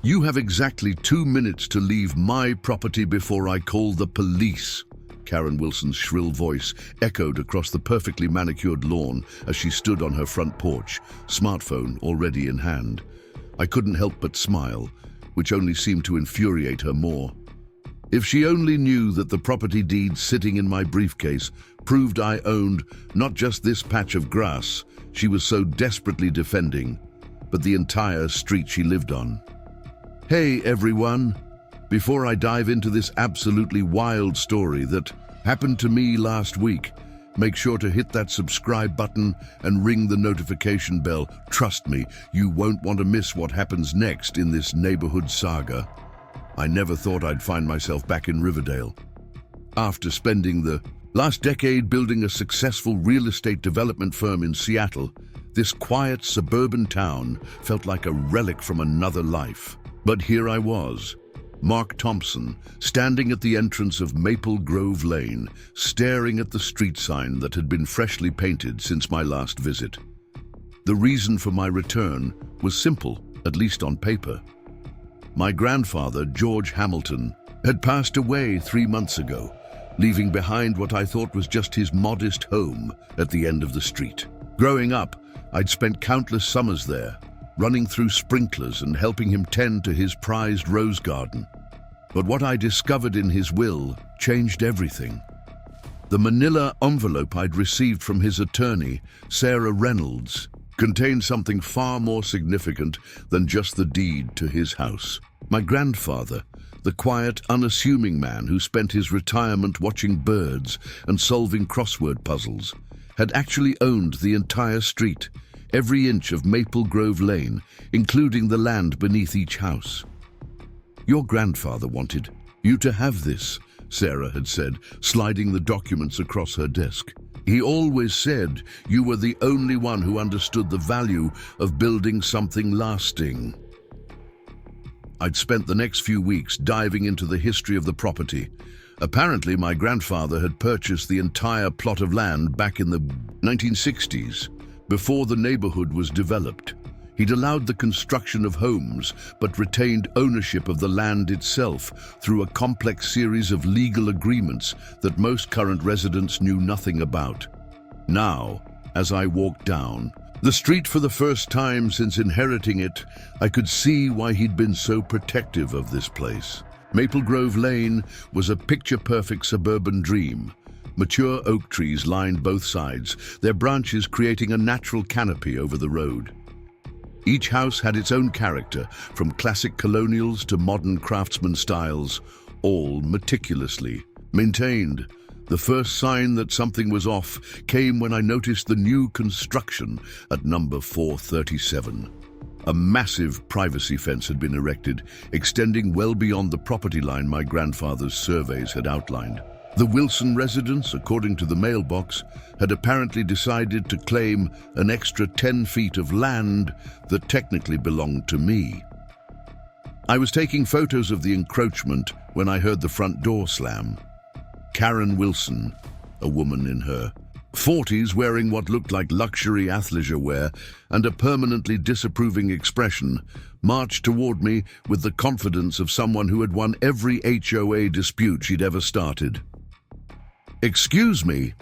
You have exactly 2 minutes to leave my property before I call the police. Karen Wilson's shrill voice echoed across the perfectly manicured lawn as she stood on her front porch, smartphone already in hand. I couldn't help but smile, which only seemed to infuriate her more. If she only knew that the property deed sitting in my briefcase proved I owned not just this patch of grass she was so desperately defending, but the entire street she lived on. Hey everyone! Before I dive into this absolutely wild story that happened to me last week, make sure to hit that subscribe button and ring the notification bell. Trust me, you won't want to miss what happens next in this neighborhood saga. I never thought I'd find myself back in Riverdale. After spending the last decade building a successful real estate development firm in Seattle, this quiet suburban town felt like a relic from another life. But here I was, Mark Thompson, standing at the entrance of Maple Grove Lane, staring at the street sign that had been freshly painted since my last visit. The reason for my return was simple, at least on paper. My grandfather, George Hamilton, had passed away 3 months ago, leaving behind what I thought was just his modest home at the end of the street. Growing up, I'd spent countless summers there, running through sprinklers and helping him tend to his prized rose garden. But what I discovered in his will changed everything. The manila envelope I'd received from his attorney, Sarah Reynolds, contained something far more significant than just the deed to his house. My grandfather, the quiet, unassuming man who spent his retirement watching birds and solving crossword puzzles, had actually owned the entire street, every inch of Maple Grove Lane, including the land beneath each house. Your grandfather wanted you to have this, Sarah had said, sliding the documents across her desk. He always said you were the only one who understood the value of building something lasting. I'd spent the next few weeks diving into the history of the property. Apparently, my grandfather had purchased the entire plot of land back in the 1960s, before the neighborhood was developed. He'd allowed the construction of homes, but retained ownership of the land itself through a complex series of legal agreements that most current residents knew nothing about. Now, as I walked down the street for the first time since inheriting it, I could see why he'd been so protective of this place. Maple Grove Lane was a picture-perfect suburban dream. Mature oak trees lined both sides, their branches creating a natural canopy over the road. Each house had its own character, from classic colonials to modern craftsman styles, all meticulously maintained. The first sign that something was off came when I noticed the new construction at number 437. A massive privacy fence had been erected, extending well beyond the property line my grandfather's surveys had outlined. The Wilson residence, according to the mailbox, had apparently decided to claim an extra 10 feet of land that technically belonged to me. I was taking photos of the encroachment when I heard the front door slam. Karen Wilson, a woman in her 40s wearing what looked like luxury athleisure wear and a permanently disapproving expression, marched toward me with the confidence of someone who had won every HOA dispute she'd ever started. "Excuse me,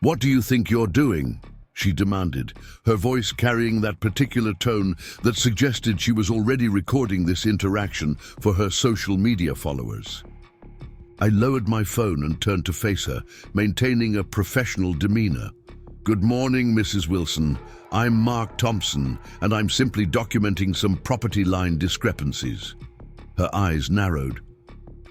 what do you think you're doing?" she demanded, her voice carrying that particular tone that suggested she was already recording this interaction for her social media followers. I lowered my phone and turned to face her, maintaining a professional demeanor. "Good morning, Mrs. Wilson. I'm Mark Thompson, and I'm simply documenting some property line discrepancies." Her eyes narrowed.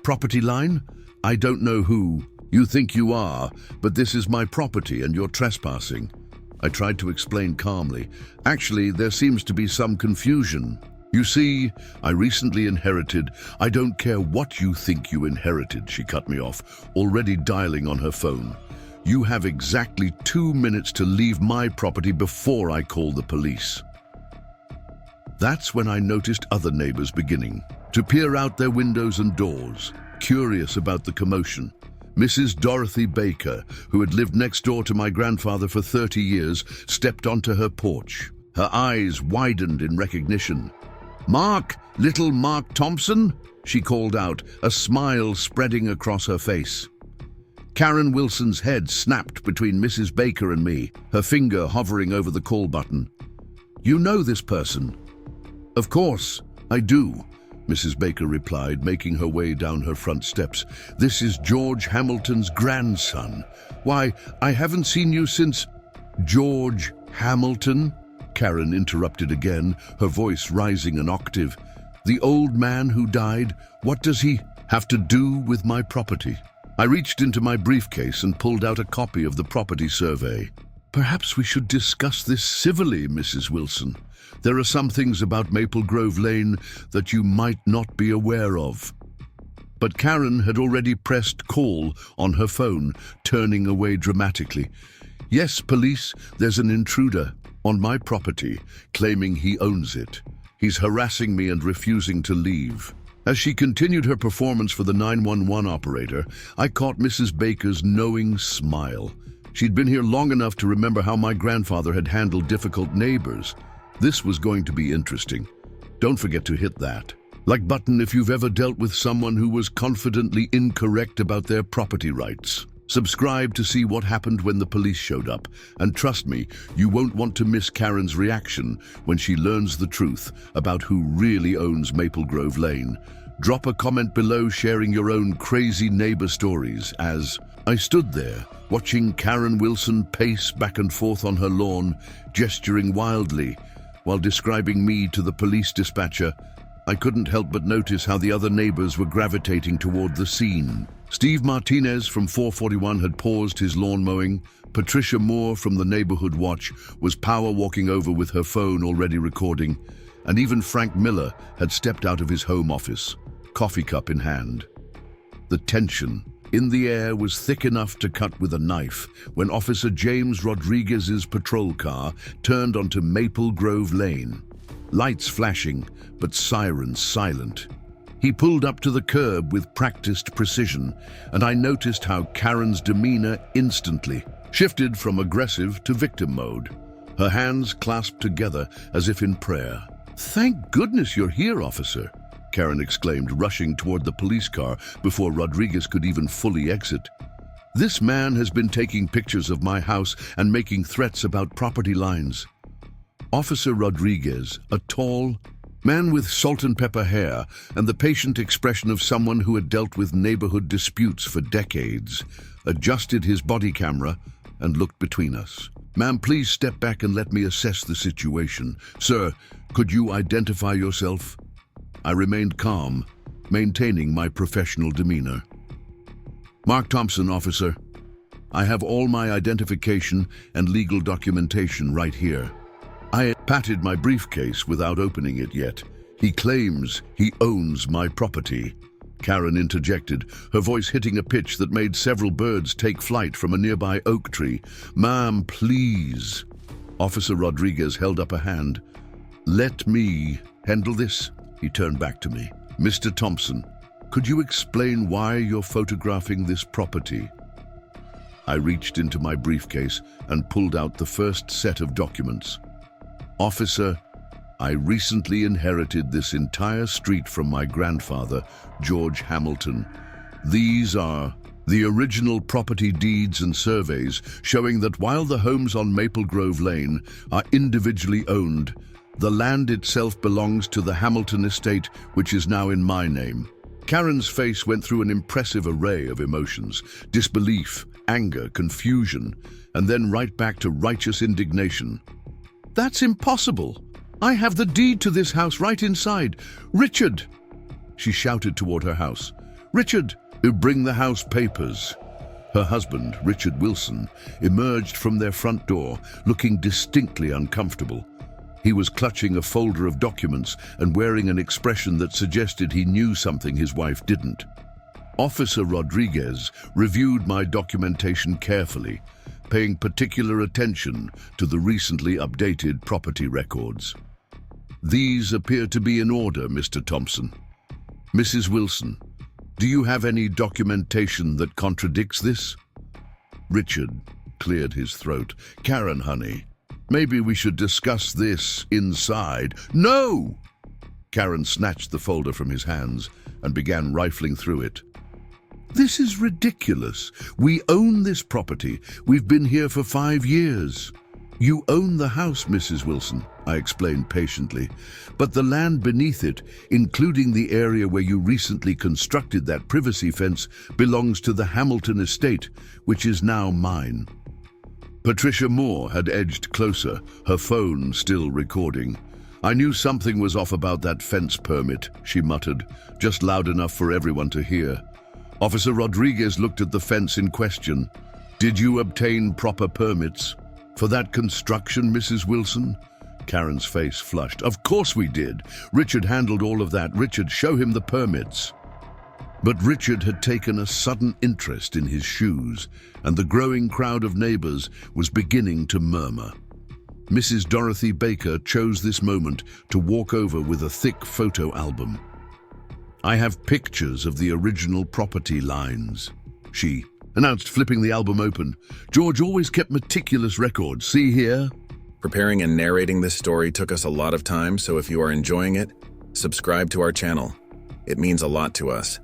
"Property line? I don't know who you think you are, but this is my property and you're trespassing." I tried to explain calmly. "Actually, there seems to be some confusion. You see, I recently inherited—" "I don't care what you think you inherited," she cut me off, already dialing on her phone. "You have exactly 2 minutes to leave my property before I call the police." That's when I noticed other neighbors beginning to peer out their windows and doors, curious about the commotion. Mrs. Dorothy Baker, who had lived next door to my grandfather for 30 years, stepped onto her porch. Her eyes widened in recognition. "Mark, little Mark Thompson?" she called out, a smile spreading across her face. Karen Wilson's head snapped between Mrs. Baker and me, her finger hovering over the call button. "You know this person?" "Of course, I do," Mrs. Baker replied, making her way down her front steps. "This is George Hamilton's grandson. Why, I haven't seen you since—" "George Hamilton?" Karen interrupted again, her voice rising an octave. "The old man who died, what does he have to do with my property?" I reached into my briefcase and pulled out a copy of the property survey. "Perhaps we should discuss this civilly, Mrs. Wilson. There are some things about Maple Grove Lane that you might not be aware of." But Karen had already pressed call on her phone, turning away dramatically. "Yes, police, there's an intruder on my property, claiming he owns it. He's harassing me and refusing to leave." As she continued her performance for the 911 operator, I caught Mrs. Baker's knowing smile. She'd been here long enough to remember how my grandfather had handled difficult neighbors. This was going to be interesting. Don't forget to hit that like button if you've ever dealt with someone who was confidently incorrect about their property rights. Subscribe to see what happened when the police showed up. And trust me, you won't want to miss Karen's reaction when she learns the truth about who really owns Maple Grove Lane. Drop a comment below sharing your own crazy neighbor stories as I stood there, watching Karen Wilson pace back and forth on her lawn, gesturing wildly, while describing me to the police dispatcher. I couldn't help but notice how the other neighbors were gravitating toward the scene. Steve Martinez from 441 had paused his lawn mowing. Patricia Moore from the Neighborhood Watch was power walking over with her phone already recording. And even Frank Miller had stepped out of his home office, coffee cup in hand. The tension in the air was thick enough to cut with a knife when Officer James Rodriguez's patrol car turned onto Maple Grove Lane. Lights flashing, but sirens silent. He pulled up to the curb with practiced precision, and I noticed how Karen's demeanor instantly shifted from aggressive to victim mode, her hands clasped together as if in prayer. "Thank goodness you're here, officer," Karen exclaimed, rushing toward the police car before Rodriguez could even fully exit. "This man has been taking pictures of my house and making threats about property lines." Officer Rodriguez, a tall man with salt and pepper hair and the patient expression of someone who had dealt with neighborhood disputes for decades, adjusted his body camera and looked between us. "Ma'am, please step back and let me assess the situation. Sir, could you identify yourself?" I remained calm, maintaining my professional demeanor. "Mark Thompson, officer. I have all my identification and legal documentation right here." I patted my briefcase without opening it yet. "He claims he owns my property," Karen interjected, her voice hitting a pitch that made several birds take flight from a nearby oak tree. "Ma'am, please." Officer Rodriguez held up a hand. "Let me handle this," he turned back to me. "Mr. Thompson, could you explain why you're photographing this property?" I reached into my briefcase and pulled out the first set of documents. "Officer, I recently inherited this entire street from my grandfather, George Hamilton. These are the original property deeds and surveys showing that while the homes on Maple Grove Lane are individually owned, the land itself belongs to the Hamilton estate, which is now in my name." Karen's face went through an impressive array of emotions: disbelief, anger, confusion, and then right back to righteous indignation. "That's impossible! I have the deed to this house right inside. Richard!" She shouted toward her house. "Richard, bring the house papers." Her husband, Richard Wilson, emerged from their front door, looking distinctly uncomfortable. He was clutching a folder of documents and wearing an expression that suggested he knew something his wife didn't. Officer Rodriguez reviewed my documentation carefully, paying particular attention to the recently updated property records. "These appear to be in order, Mr. Thompson. Mrs. Wilson, do you have any documentation that contradicts this?" Richard cleared his throat. "Karen, honey, maybe we should discuss this inside." "No!" Karen snatched the folder from his hands and began rifling through it. This is ridiculous. We own this property. We've been here for 5 years. You own the house, Mrs. Wilson, I explained patiently, but the land beneath it, including the area where you recently constructed that privacy fence, belongs to the Hamilton estate, which is now mine. Patricia Moore had edged closer, her phone still recording. I knew something was off about that fence permit, she muttered, just loud enough for everyone to hear. Officer Rodriguez looked at the fence in question. Did you obtain proper permits for that construction, Mrs. Wilson? Karen's face flushed. Of course we did. Richard handled all of that. Richard, show him the permits. But Richard had taken a sudden interest in his shoes, and the growing crowd of neighbors was beginning to murmur. Mrs. Dorothy Baker chose this moment to walk over with a thick photo album. I have pictures of the original property lines, she announced, flipping the album open. George always kept meticulous records. See here? Preparing and narrating this story took us a lot of time, so if you are enjoying it, subscribe to our channel. It means a lot to us.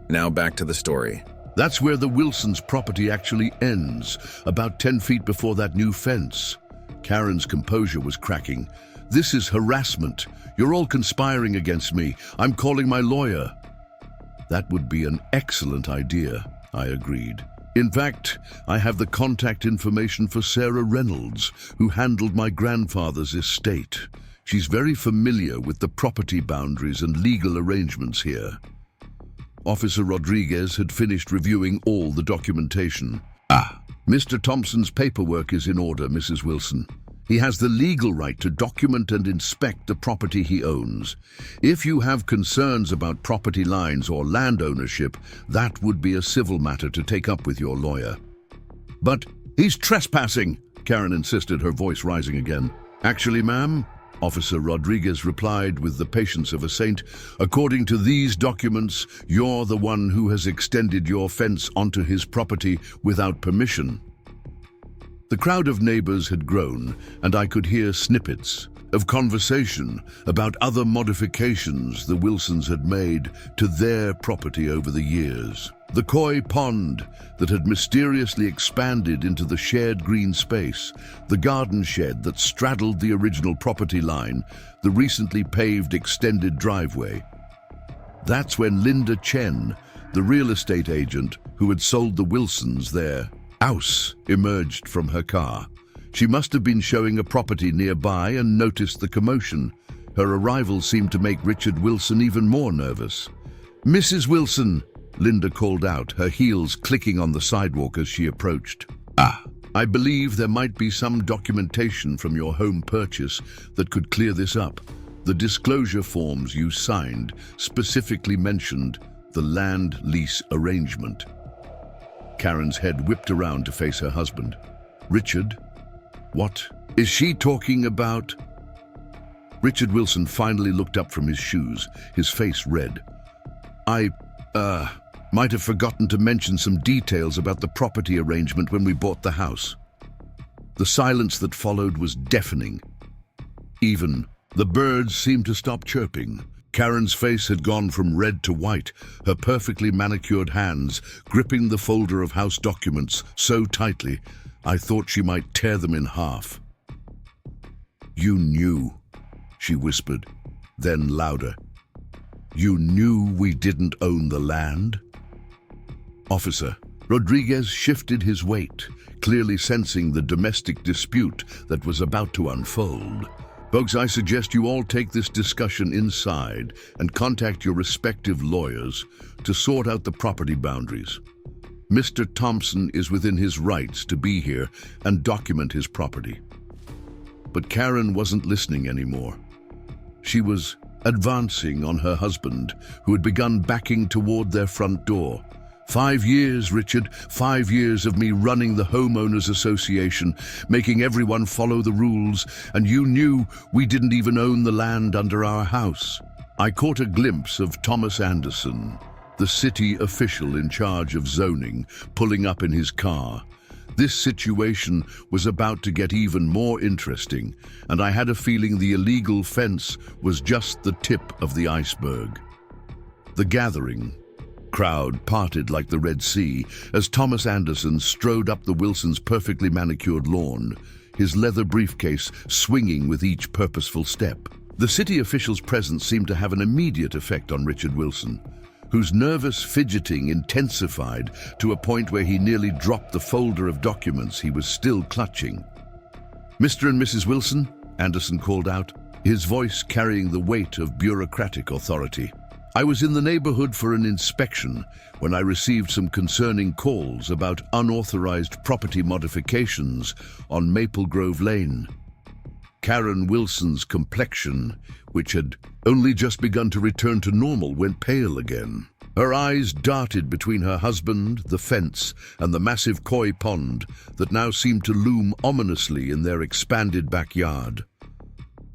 Now back to the story. That's where the Wilsons' property actually ends, about 10 feet before that new fence. Karen's composure was cracking. This is harassment. You're all conspiring against me. I'm calling my lawyer. That would be an excellent idea, I agreed. In fact, I have the contact information for Sarah Reynolds, who handled my grandfather's estate. She's very familiar with the property boundaries and legal arrangements here. Officer Rodriguez had finished reviewing all the documentation. Mr. Thompson's paperwork is in order, Mrs. Wilson. He has the legal right to document and inspect the property he owns. If you have concerns about property lines or land ownership, that would be a civil matter to take up with your lawyer. But he's trespassing, Karen insisted, her voice rising again. Actually, ma'am, Officer Rodriguez replied with the patience of a saint, according to these documents, you're the one who has extended your fence onto his property without permission. The crowd of neighbors had grown, and I could hear snippets of conversation about other modifications the Wilsons had made to their property over the years. The koi pond that had mysteriously expanded into the shared green space, the garden shed that straddled the original property line, the recently paved extended driveway. That's when Linda Chen, the real estate agent who had sold the Wilsons their house, emerged from her car. She must have been showing a property nearby and noticed the commotion. Her arrival seemed to make Richard Wilson even more nervous. Mrs. Wilson, Linda called out, her heels clicking on the sidewalk as she approached. I believe there might be some documentation from your home purchase that could clear this up. The disclosure forms you signed specifically mentioned the land lease arrangement. Karen's head whipped around to face her husband. Richard? What is she talking about? Richard Wilson finally looked up from his shoes, his face red. I might have forgotten to mention some details about the property arrangement when we bought the house. The silence that followed was deafening. Even the birds seemed to stop chirping. Karen's face had gone from red to white, her perfectly manicured hands gripping the folder of house documents so tightly, I thought she might tear them in half. You knew, she whispered, then louder. You knew we didn't own the land? Officer Rodriguez shifted his weight, clearly sensing the domestic dispute that was about to unfold. Folks, I suggest you all take this discussion inside and contact your respective lawyers to sort out the property boundaries. Mr. Thompson is within his rights to be here and document his property. But Karen wasn't listening anymore. She was advancing on her husband, who had begun backing toward their front door. 5 years, Richard, 5 years of me running the homeowners association, making everyone follow the rules, and you knew we didn't even own the land under our house. I caught a glimpse of Thomas Anderson, the city official in charge of zoning, pulling up in his car. This situation was about to get even more interesting, and I had a feeling the illegal fence was just the tip of the iceberg. The gathering crowd parted like the Red Sea as Thomas Anderson strode up the Wilsons' perfectly manicured lawn, his leather briefcase swinging with each purposeful step. The city official's presence seemed to have an immediate effect on Richard Wilson, whose nervous fidgeting intensified to a point where he nearly dropped the folder of documents he was still clutching. "Mr. and Mrs. Wilson," Anderson called out, his voice carrying the weight of bureaucratic authority. "I was in the neighborhood for an inspection when I received some concerning calls about unauthorized property modifications on Maple Grove Lane." Karen Wilson's complexion, which had only just begun to return to normal, went pale again. Her eyes darted between her husband, the fence, and the massive koi pond that now seemed to loom ominously in their expanded backyard.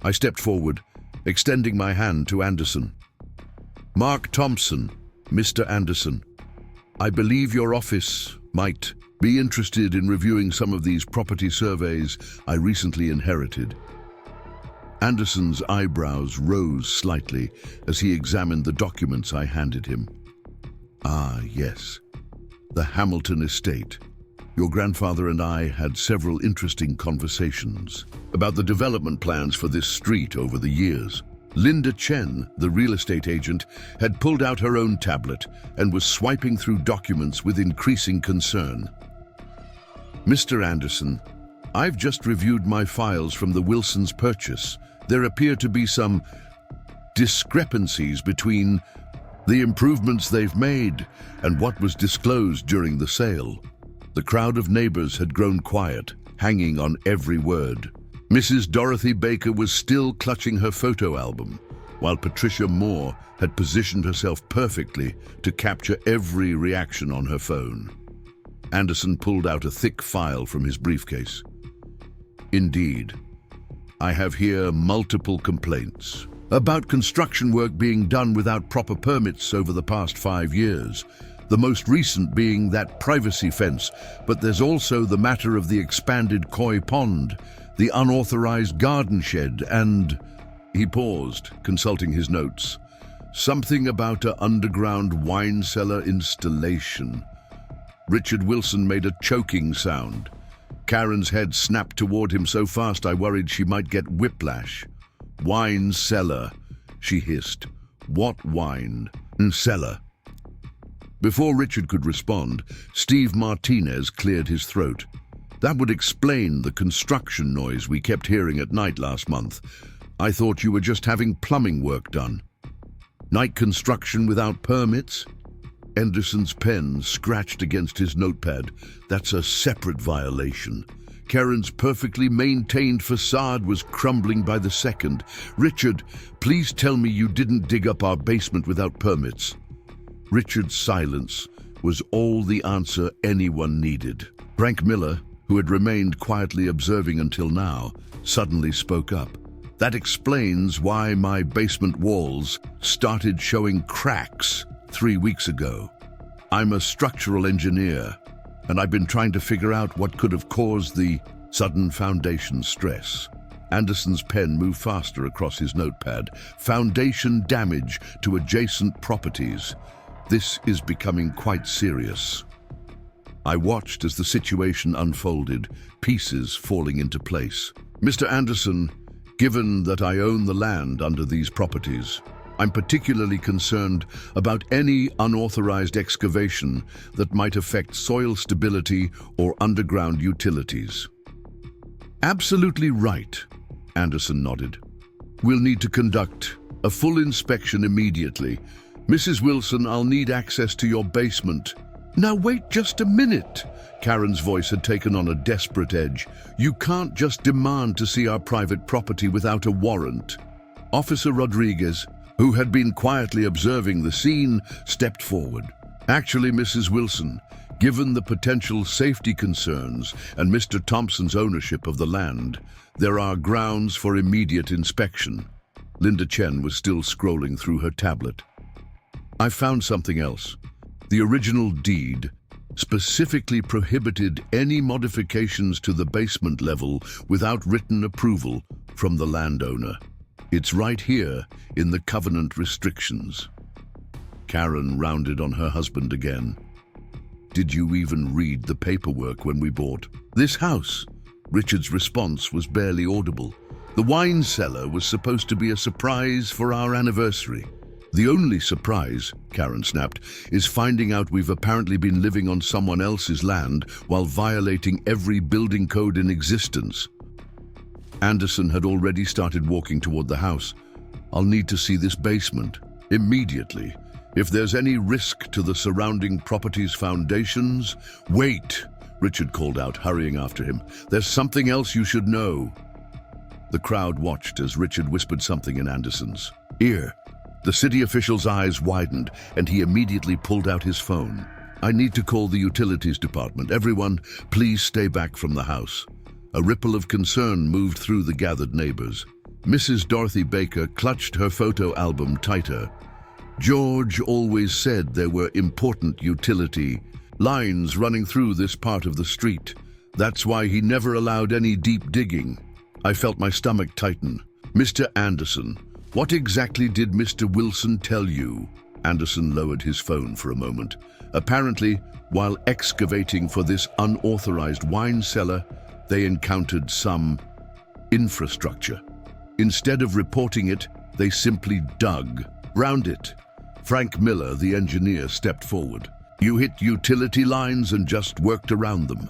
I stepped forward, extending my hand to Anderson. "Mark Thompson, Mr. Anderson, I believe your office might be interested in reviewing some of these property surveys I recently inherited." Anderson's eyebrows rose slightly as he examined the documents I handed him. "Ah, yes. The Hamilton estate. Your grandfather and I had several interesting conversations about the development plans for this street over the years." Linda Chen, the real estate agent, had pulled out her own tablet and was swiping through documents with increasing concern. "Mr. Anderson, I've just reviewed my files from the Wilsons' purchase. There appear to be some discrepancies between the improvements they've made and what was disclosed during the sale." The crowd of neighbors had grown quiet, hanging on every word. Mrs. Dorothy Baker was still clutching her photo album, while Patricia Moore had positioned herself perfectly to capture every reaction on her phone. Anderson pulled out a thick file from his briefcase. "Indeed, I have here multiple complaints about construction work being done without proper permits over the past 5 years, the most recent being that privacy fence, but there's also the matter of the expanded koi pond, the unauthorized garden shed, and..." He paused, consulting his notes. "Something about an underground wine cellar installation." Richard Wilson made a choking sound. Karen's head snapped toward him so fast I worried she might get whiplash. "Wine cellar," she hissed. "What wine cellar?" Before Richard could respond, Steve Martinez cleared his throat. "That would explain the construction noise we kept hearing at night last month. I thought you were just having plumbing work done." "Night construction without permits?" Anderson's pen scratched against his notepad. "That's a separate violation." Karen's perfectly maintained facade was crumbling by the second. "Richard, please tell me you didn't dig up our basement without permits." Richard's silence was all the answer anyone needed. Frank Miller, who had remained quietly observing until now, suddenly spoke up. "That explains why my basement walls started showing cracks 3 weeks ago. I'm a structural engineer, and I've been trying to figure out what could have caused the sudden foundation stress." Anderson's pen moved faster across his notepad. "Foundation damage to adjacent properties. This is becoming quite serious." I watched as the situation unfolded, pieces falling into place. "Mr. Anderson, given that I own the land under these properties, I'm particularly concerned about any unauthorized excavation that might affect soil stability or underground utilities." "Absolutely right," Anderson nodded. "We'll need to conduct a full inspection immediately. Mrs. Wilson, I'll need access to your basement." "Now wait just a minute." Karen's voice had taken on a desperate edge. "You can't just demand to see our private property without a warrant." Officer Rodriguez, who had been quietly observing the scene, stepped forward. "Actually, Mrs. Wilson, given the potential safety concerns and Mr. Thompson's ownership of the land, there are grounds for immediate inspection." Linda Chen was still scrolling through her tablet. "I found something else. The original deed specifically prohibited any modifications to the basement level without written approval from the landowner. It's right here in the covenant restrictions. Karen rounded on her husband again. Did you even read the paperwork when we bought this house? Richard's response was barely audible. The wine cellar was supposed to be a surprise for our anniversary. The only surprise, Karen snapped, is finding out we've apparently been living on someone else's land while violating every building code in existence. Anderson had already started walking toward the house. I'll need to see this basement, immediately. If there's any risk to the surrounding property's foundations... Wait, Richard called out, hurrying after him. There's something else you should know. The crowd watched as Richard whispered something in Anderson's ear. The city official's eyes widened, and he immediately pulled out his phone. I need to call the utilities department. Everyone, please stay back from the house. A ripple of concern moved through the gathered neighbors. Mrs. Dorothy Baker clutched her photo album tighter. George always said there were important utility lines running through this part of the street. That's why he never allowed any deep digging. I felt my stomach tighten. Mr. Anderson, what exactly did Mr. Wilson tell you? Anderson lowered his phone for a moment. Apparently, while excavating for this unauthorized wine cellar, they encountered some infrastructure. Instead of reporting it, they simply dug around it. Frank Miller, the engineer, stepped forward. You hit utility lines and just worked around them.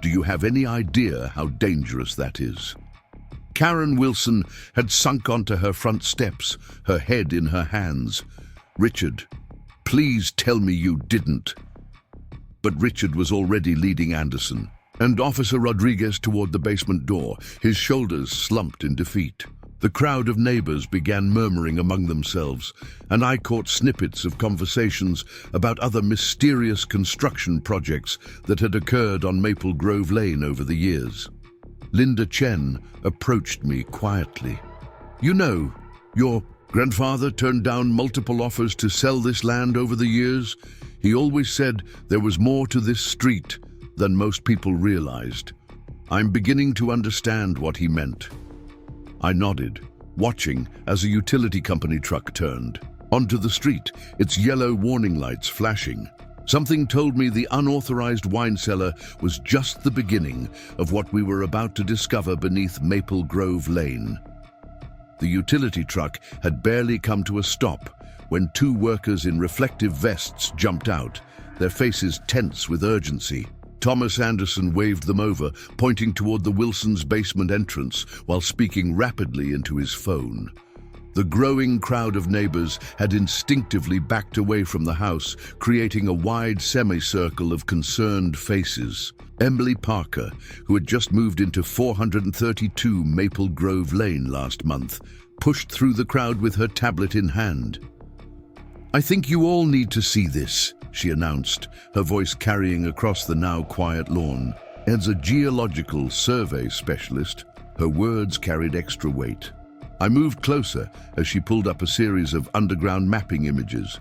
Do you have any idea how dangerous that is? Karen Wilson had sunk onto her front steps, her head in her hands. Richard, please tell me you didn't. But Richard was already leading Anderson and Officer Rodriguez toward the basement door, his shoulders slumped in defeat. The crowd of neighbors began murmuring among themselves, and I caught snippets of conversations about other mysterious construction projects that had occurred on Maple Grove Lane over the years. Linda Chen approached me quietly. You know, your grandfather turned down multiple offers to sell this land over the years. He always said there was more to this street than most people realized. I'm beginning to understand what he meant. I nodded, watching as a utility company truck turned onto the street, its yellow warning lights flashing. Something told me the unauthorized wine cellar was just the beginning of what we were about to discover beneath Maple Grove Lane. The utility truck had barely come to a stop when two workers in reflective vests jumped out, their faces tense with urgency. Thomas Anderson waved them over, pointing toward the Wilsons' basement entrance while speaking rapidly into his phone. The growing crowd of neighbors had instinctively backed away from the house, creating a wide semicircle of concerned faces. Emily Parker, who had just moved into 432 Maple Grove Lane last month, pushed through the crowd with her tablet in hand. I think you all need to see this, she announced, her voice carrying across the now quiet lawn. As a geological survey specialist, her words carried extra weight. I moved closer as she pulled up a series of underground mapping images.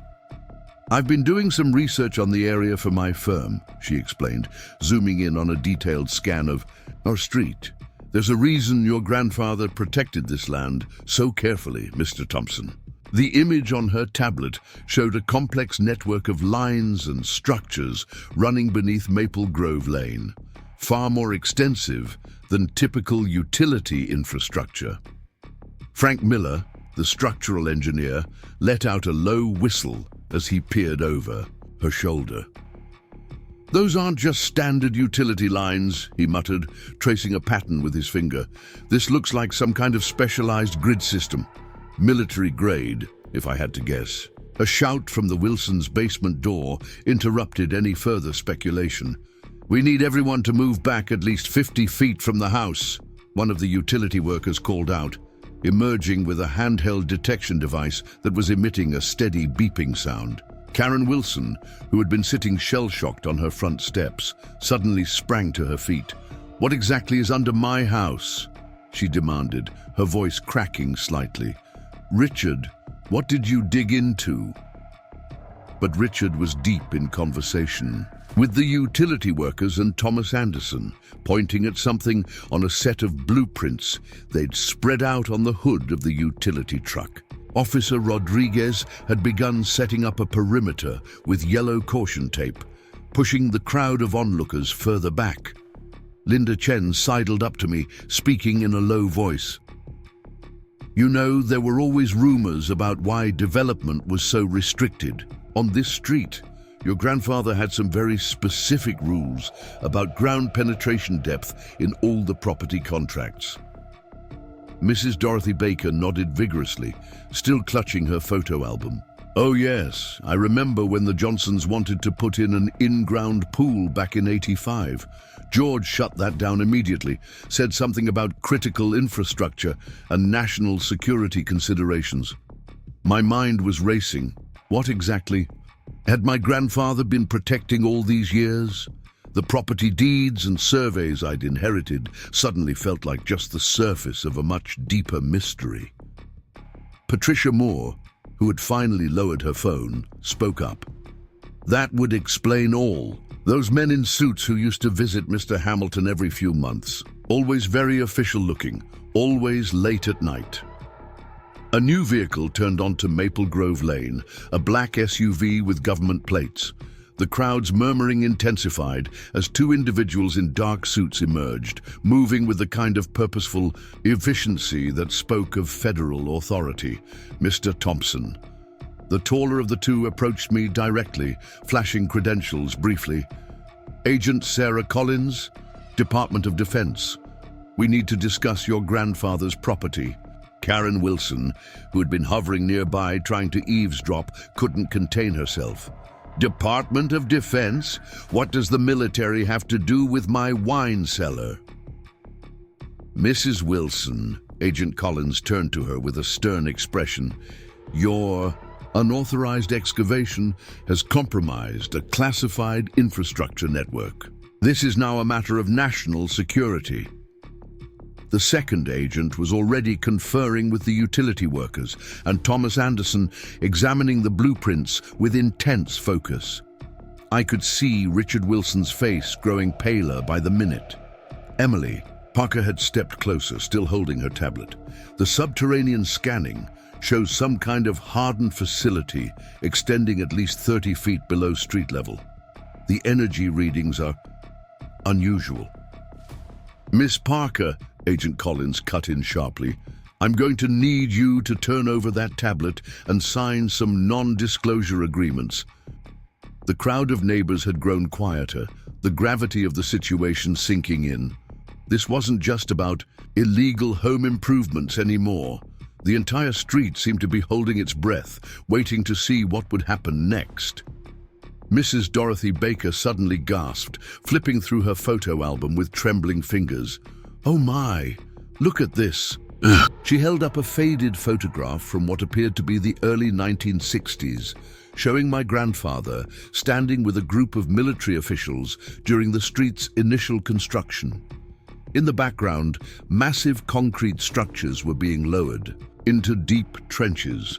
I've been doing some research on the area for my firm, she explained, zooming in on a detailed scan of our street. There's a reason your grandfather protected this land so carefully, Mr. Thompson. The image on her tablet showed a complex network of lines and structures running beneath Maple Grove Lane, far more extensive than typical utility infrastructure. Frank Miller, the structural engineer, let out a low whistle as he peered over her shoulder. Those aren't just standard utility lines, he muttered, tracing a pattern with his finger. This looks like some kind of specialized grid system. Military grade, if I had to guess. A shout from the Wilsons' basement door interrupted any further speculation. We need everyone to move back at least 50 feet from the house, one of the utility workers called out, emerging with a handheld detection device that was emitting a steady beeping sound. Karen Wilson, who had been sitting shell-shocked on her front steps, suddenly sprang to her feet. What exactly is under my house? She demanded, her voice cracking slightly. Richard, what did you dig into? But Richard was deep in conversation. with the utility workers and Thomas Anderson pointing at something on a set of blueprints they'd spread out on the hood of the utility truck. Officer Rodriguez had begun setting up a perimeter with yellow caution tape, pushing the crowd of onlookers further back. Linda Chen sidled up to me, speaking in a low voice. "You know, there were always rumors about why development was so restricted. On this street, your grandfather had some very specific rules about ground penetration depth in all the property contracts." Mrs. Dorothy Baker nodded vigorously, still clutching her photo album. "Oh yes, I remember when the Johnsons wanted to put in an in-ground pool back in '85. George shut that down immediately, said something about critical infrastructure and national security considerations." My mind was racing. What exactly had my grandfather been protecting all these years? The property deeds and surveys I'd inherited suddenly felt like just the surface of a much deeper mystery. Patricia Moore, who had finally lowered her phone, spoke up. "That would explain all. Those men in suits who used to visit Mr. Hamilton every few months, always very official looking, always late at night." A new vehicle turned onto Maple Grove Lane, a black SUV with government plates. The crowd's murmuring intensified as two individuals in dark suits emerged, moving with the kind of purposeful efficiency that spoke of federal authority. Mr. Thompson. The taller of the two approached me directly, flashing credentials briefly. "Agent Sarah Collins, Department of Defense. We need to discuss your grandfather's property." Karen Wilson, who had been hovering nearby trying to eavesdrop, couldn't contain herself. "Department of Defense? What does the military have to do with my wine cellar?" "Mrs. Wilson," Agent Collins turned to her with a stern expression, "your unauthorized excavation has compromised a classified infrastructure network. This is now a matter of national security." The second agent was already conferring with the utility workers, and Thomas Anderson examining the blueprints with intense focus. I could see Richard Wilson's face growing paler by the minute. Emily, Parker had stepped closer, still holding her tablet. The subterranean scanning shows some kind of hardened facility extending at least 30 feet below street level. The energy readings are unusual. "Miss Parker," Agent Collins cut in sharply, "I'm going to need you to turn over that tablet and sign some non-disclosure agreements." The crowd of neighbors had grown quieter, the gravity of the situation sinking in. This wasn't just about illegal home improvements anymore. The entire street seemed to be holding its breath, waiting to see what would happen next. Mrs. Dorothy Baker suddenly gasped, flipping through her photo album with trembling fingers. "Oh my, look at this." She held up a faded photograph from what appeared to be the early 1960s, showing my grandfather standing with a group of military officials during the street's initial construction. In the background, massive concrete structures were being lowered into deep trenches.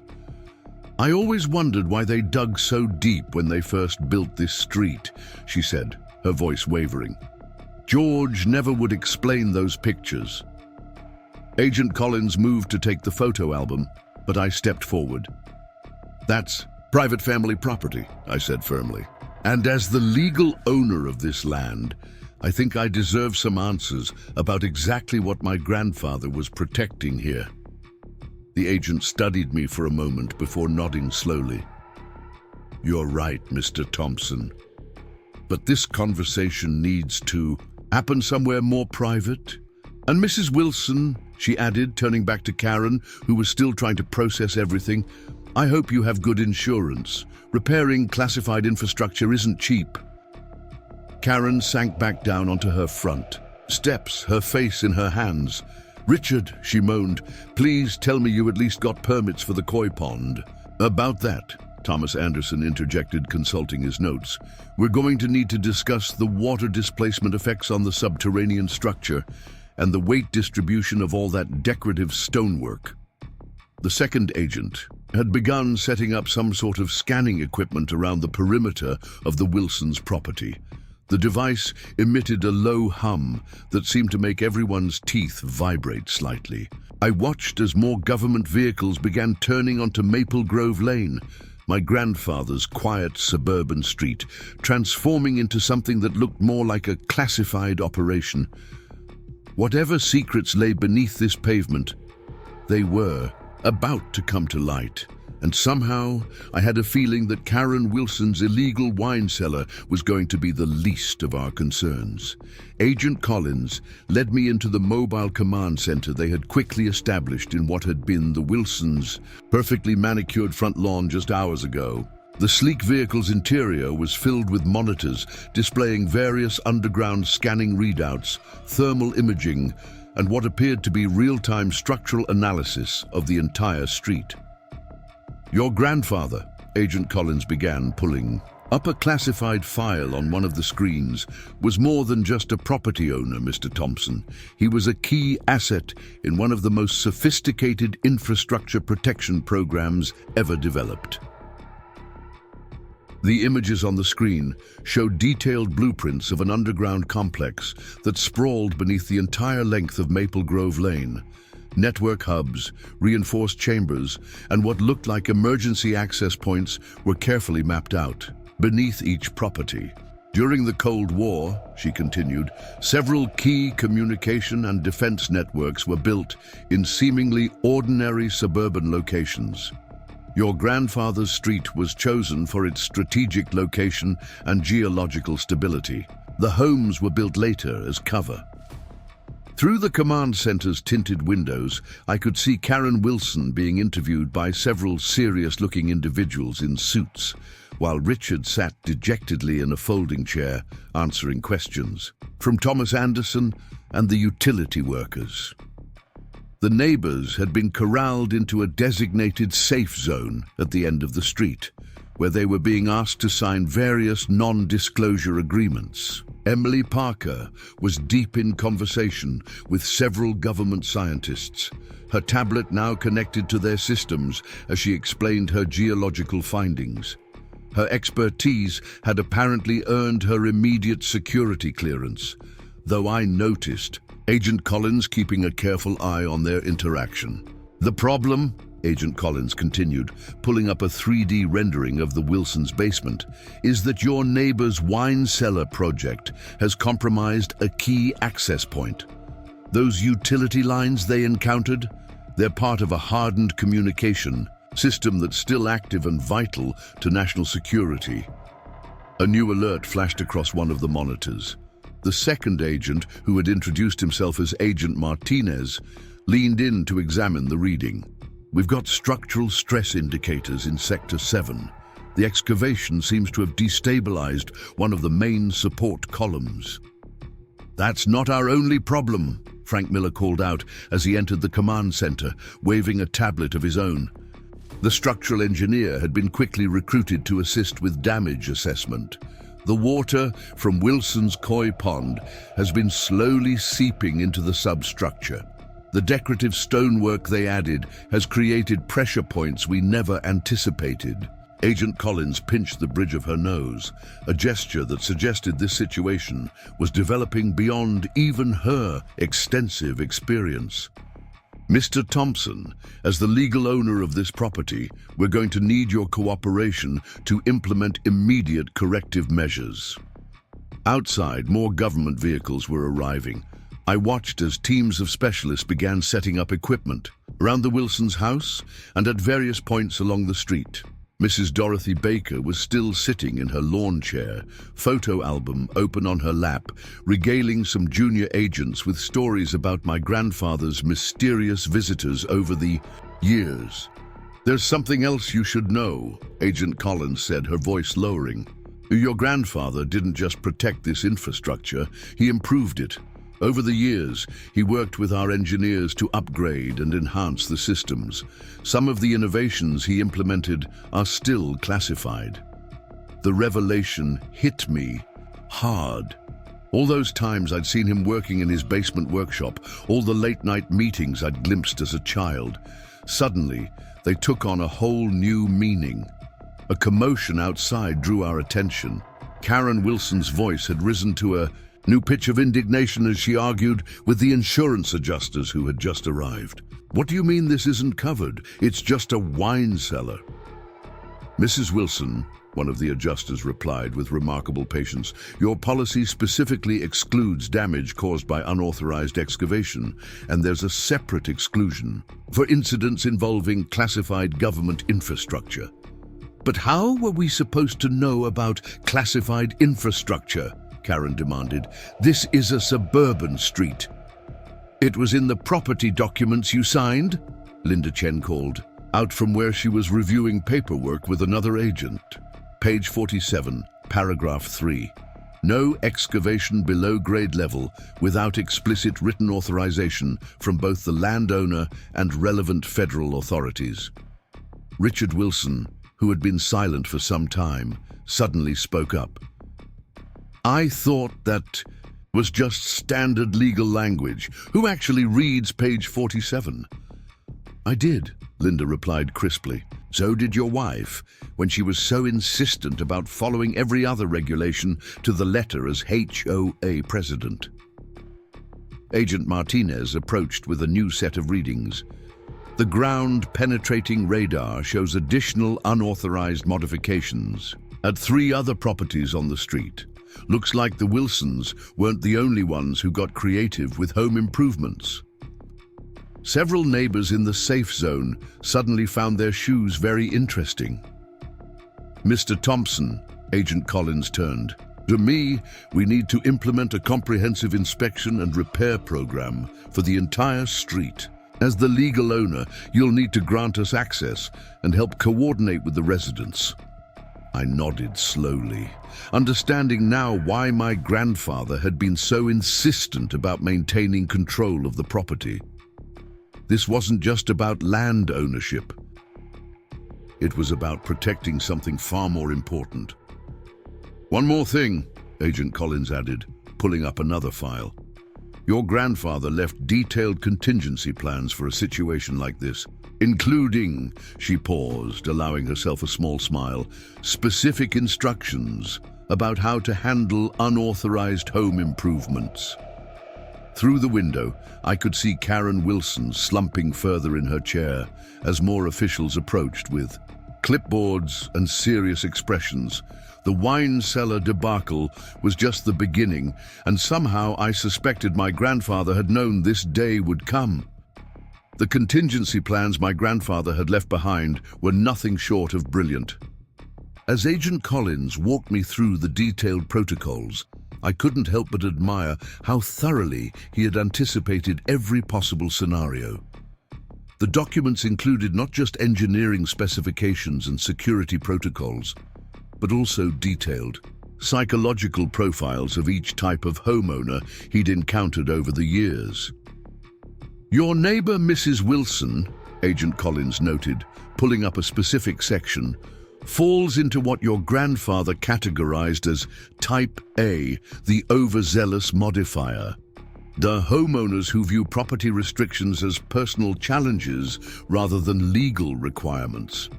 "I always wondered why they dug so deep when they first built this street," she said, her voice wavering. "George never would explain those pictures." Agent Collins moved to take the photo album, but I stepped forward. "That's private family property," I said firmly. "And as the legal owner of this land, I think I deserve some answers about exactly what my grandfather was protecting here." The agent studied me for a moment before nodding slowly. "You're right, Mr. Thompson. But this conversation needs to happen somewhere more private. And Mrs. Wilson," she added, turning back to Karen, who was still trying to process everything, "I hope you have good insurance. Repairing classified infrastructure isn't cheap." Karen sank back down onto her front steps, her face in her hands. "Richard," she moaned, "please tell me you at least got permits for the koi pond." "About that," Thomas Anderson interjected, consulting his notes, "we're going to need to discuss the water displacement effects on the subterranean structure and the weight distribution of all that decorative stonework." The second agent had begun setting up some sort of scanning equipment around the perimeter of the Wilsons' property. The device emitted a low hum that seemed to make everyone's teeth vibrate slightly. I watched as more government vehicles began turning onto Maple Grove Lane, my grandfather's quiet suburban street, transforming into something that looked more like a classified operation. Whatever secrets lay beneath this pavement, they were about to come to light. And somehow, I had a feeling that Karen Wilson's illegal wine cellar was going to be the least of our concerns. Agent Collins led me into the mobile command center they had quickly established in what had been the Wilsons' perfectly manicured front lawn just hours ago. The sleek vehicle's interior was filled with monitors displaying various underground scanning readouts, thermal imaging, and what appeared to be real-time structural analysis of the entire street. Your grandfather, Agent Collins began, pulling up a classified file on one of the screens, was more than just a property owner, Mr. Thompson. He was a key asset in one of the most sophisticated infrastructure protection programs ever developed. The images on the screen showed detailed blueprints of an underground complex that sprawled beneath the entire length of Maple Grove Lane. Network hubs, reinforced chambers, and what looked like emergency access points were carefully mapped out beneath each property. During the Cold War, she continued, several key communication and defense networks were built in seemingly ordinary suburban locations. Your grandfather's street was chosen for its strategic location and geological stability. The homes were built later as cover. Through the command center's tinted windows, I could see Karen Wilson being interviewed by several serious-looking individuals in suits, while Richard sat dejectedly in a folding chair, answering questions from Thomas Anderson and the utility workers. The neighbors had been corralled into a designated safe zone at the end of the street, where they were being asked to sign various non-disclosure agreements. Emily Parker was deep in conversation with several government scientists, her tablet now connected to their systems as she explained her geological findings. Her expertise had apparently earned her immediate security clearance, though I noticed Agent Collins keeping a careful eye on their interaction. The problem, Agent Collins continued, pulling up a 3D rendering of the Wilsons' basement, is that your neighbor's wine cellar project has compromised a key access point. Those utility lines they encountered, they're part of a hardened communication system that's still active and vital to national security. A new alert flashed across one of the monitors. The second agent, who had introduced himself as Agent Martinez, leaned in to examine the reading. We've got structural stress indicators in Sector 7. The excavation seems to have destabilized one of the main support columns. That's not our only problem, Frank Miller called out as he entered the command center, waving a tablet of his own. The structural engineer had been quickly recruited to assist with damage assessment. The water from Wilson's koi pond has been slowly seeping into the substructure. The decorative stonework they added has created pressure points we never anticipated. Agent Collins pinched the bridge of her nose, a gesture that suggested this situation was developing beyond even her extensive experience. Mr. Thompson, as the legal owner of this property, we're going to need your cooperation to implement immediate corrective measures. Outside, more government vehicles were arriving. I watched as teams of specialists began setting up equipment around the Wilsons' house and at various points along the street. Mrs. Dorothy Baker was still sitting in her lawn chair, photo album open on her lap, regaling some junior agents with stories about my grandfather's mysterious visitors over the years. There's something else you should know, Agent Collins said, her voice lowering. Your grandfather didn't just protect this infrastructure, he improved it. Over the years, he worked with our engineers to upgrade and enhance the systems. Some of the innovations he implemented are still classified. The revelation hit me hard. All those times I'd seen him working in his basement workshop, all the late-night meetings I'd glimpsed as a child, Suddenly, they took on a whole new meaning. A commotion outside drew our attention. Karen Wilson's voice had risen to a new pitch of indignation as she argued with the insurance adjusters who had just arrived. "What do you mean this isn't covered? It's just a wine cellar." "Mrs. Wilson," one of the adjusters replied with remarkable patience, "your policy specifically excludes damage caused by unauthorized excavation, and there's a separate exclusion for incidents involving classified government infrastructure." "But how were we supposed to know about classified infrastructure?" Karen demanded. "This is a suburban street." "It was in the property documents you signed?" Linda Chen called, out from where she was reviewing paperwork with another agent. Page 47, paragraph 3. "No excavation below grade level without explicit written authorization from both the landowner and relevant federal authorities." Richard Wilson, who had been silent for some time, suddenly spoke up. "I thought that was just standard legal language. Who actually reads page 47? "I did," Linda replied crisply. "So did your wife, when she was so insistent about following every other regulation to the letter as HOA president." Agent Martinez approached with a new set of readings. "The ground-penetrating radar shows additional unauthorized modifications at 3 other properties on the street. Looks like the Wilsons weren't the only ones who got creative with home improvements. Several neighbors in the safe zone suddenly found their shoes very interesting." "Mr. Thompson," Agent Collins turned. "To me, we need to implement a comprehensive inspection and repair program for the entire street. As the legal owner, you'll need to grant us access and help coordinate with the residents." I nodded slowly, understanding now why my grandfather had been so insistent about maintaining control of the property. This wasn't just about land ownership. It was about protecting something far more important. "One more thing," Agent Collins added, pulling up another file. "Your grandfather left detailed contingency plans for a situation like this, including," she paused, allowing herself a small smile, "specific instructions about how to handle unauthorized home improvements." Through the window, I could see Karen Wilson slumping further in her chair as more officials approached with clipboards and serious expressions. The wine cellar debacle was just the beginning, and somehow I suspected my grandfather had known this day would come. The contingency plans my grandfather had left behind were nothing short of brilliant. As Agent Collins walked me through the detailed protocols, I couldn't help but admire how thoroughly he had anticipated every possible scenario. The documents included not just engineering specifications and security protocols, but also detailed psychological profiles of each type of homeowner he'd encountered over the years. "Your neighbor, Mrs. Wilson," Agent Collins noted, pulling up a specific section, "falls into what your grandfather categorized as Type A, the overzealous modifier. The homeowners who view property restrictions as personal challenges rather than legal requirements."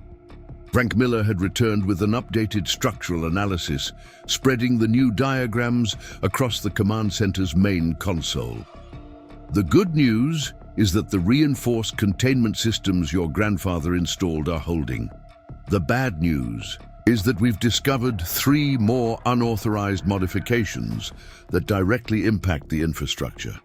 Frank Miller had returned with an updated structural analysis, spreading the new diagrams across the command center's main console. "The good news is that the reinforced containment systems your grandfather installed are holding. The bad news is that we've discovered 3 more unauthorized modifications that directly impact the infrastructure."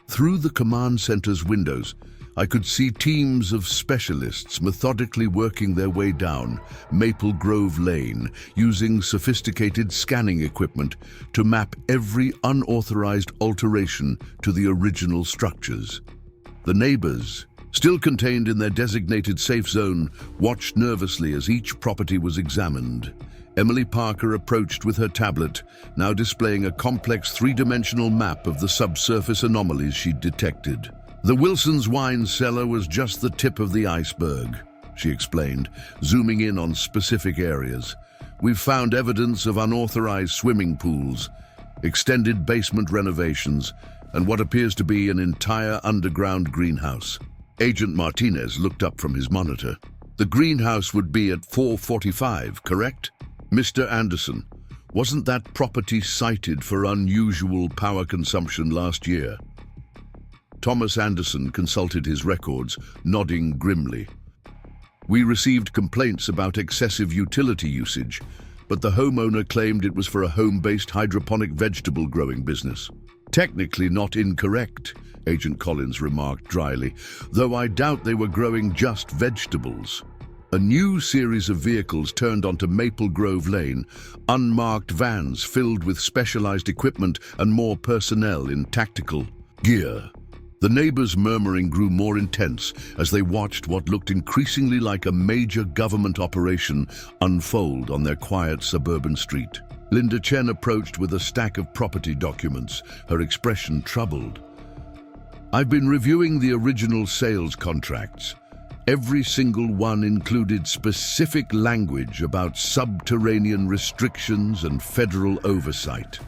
Through the command center's windows, I could see teams of specialists methodically working their way down Maple Grove Lane using sophisticated scanning equipment to map every unauthorized alteration to the original structures. The neighbors, still contained in their designated safe zone, watched nervously as each property was examined. Emily Parker approached with her tablet, now displaying a complex 3-dimensional map of the subsurface anomalies she'd detected. "The Wilsons' wine cellar was just the tip of the iceberg," she explained, zooming in on specific areas. "We've found evidence of unauthorized swimming pools, extended basement renovations, and what appears to be an entire underground greenhouse. Agent Martinez looked up from his monitor. The greenhouse would be at 445, correct? Mr. Anderson, wasn't that property cited for unusual power consumption last year? Thomas Anderson consulted his records, nodding grimly. We received complaints about excessive utility usage, but the homeowner claimed it was for a home-based hydroponic vegetable growing business. Technically not incorrect, Agent Collins remarked dryly, though I doubt they were growing just vegetables. A new series of vehicles turned onto Maple Grove Lane, unmarked vans filled with specialized equipment and more personnel in tactical gear. The neighbors' murmuring grew more intense as they watched what looked increasingly like a major government operation unfold on their quiet suburban street. Linda Chen approached with a stack of property documents, her expression troubled. I've been reviewing the original sales contracts. Every single one included specific language about subterranean restrictions and federal oversight.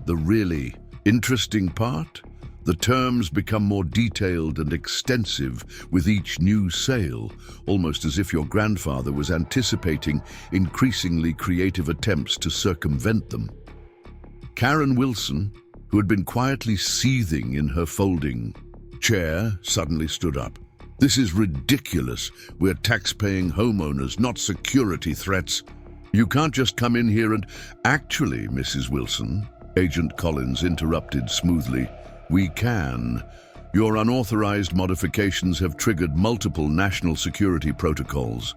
The really interesting part? The terms become more detailed and extensive with each new sale, almost as if your grandfather was anticipating increasingly creative attempts to circumvent them. Karen Wilson, who had been quietly seething in her folding chair, suddenly stood up. This is ridiculous. We're tax-paying homeowners, not security threats. You can't just come in here and... Actually, Mrs. Wilson, Agent Collins interrupted smoothly, we can. Your unauthorized modifications have triggered multiple national security protocols.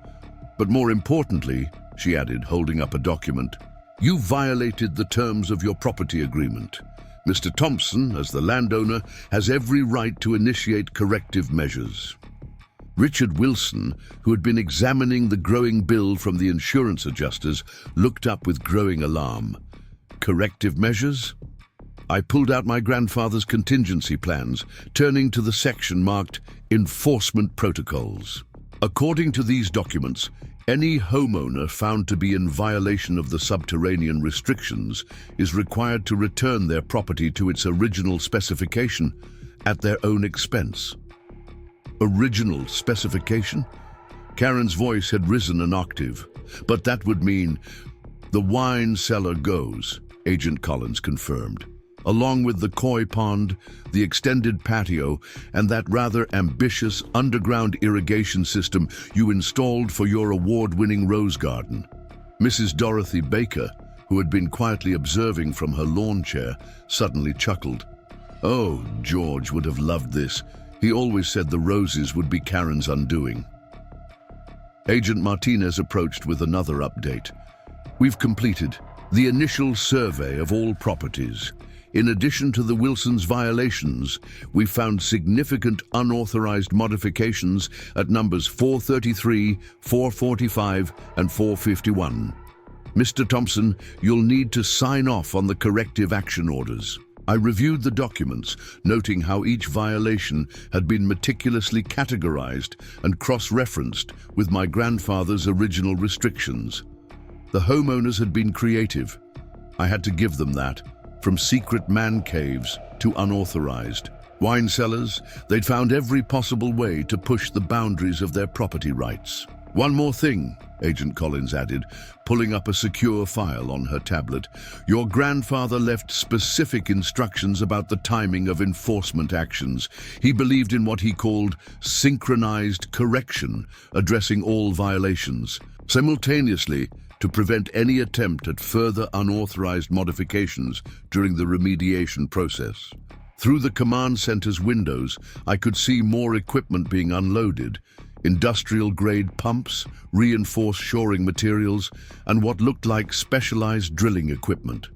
But more importantly, she added, holding up a document, you violated the terms of your property agreement. Mr. Thompson, as the landowner, has every right to initiate corrective measures. Richard Wilson, who had been examining the growing bill from the insurance adjusters, looked up with growing alarm. Corrective measures? I pulled out my grandfather's contingency plans, turning to the section marked Enforcement Protocols. According to these documents, any homeowner found to be in violation of the subterranean restrictions is required to return their property to its original specification at their own expense. Original specification? Karen's voice had risen an octave, but that would mean the wine cellar goes, Agent Collins confirmed, along with the koi pond, the extended patio, and that rather ambitious underground irrigation system you installed for your award-winning rose garden. Mrs. Dorothy Baker, who had been quietly observing from her lawn chair, suddenly chuckled. Oh, George would have loved this. He always said the roses would be Karen's undoing. Agent Martinez approached with another update. We've completed the initial survey of all properties. In addition to the Wilsons' violations, we found significant unauthorized modifications at numbers 433, 445, and 451. Mr. Thompson, you'll need to sign off on the corrective action orders. I reviewed the documents, noting how each violation had been meticulously categorized and cross-referenced with my grandfather's original restrictions. The homeowners had been creative. I had to give them that. From secret man caves to unauthorized wine cellars, they'd found every possible way to push the boundaries of their property rights. One more thing, Agent Collins added, pulling up a secure file on her tablet. Your grandfather left specific instructions about the timing of enforcement actions. He believed in what he called synchronized correction, addressing all violations. Simultaneously, to prevent any attempt at further unauthorized modifications during the remediation process. Through the command center's windows, I could see more equipment being unloaded, industrial-grade pumps, reinforced shoring materials, and what looked like specialized drilling equipment.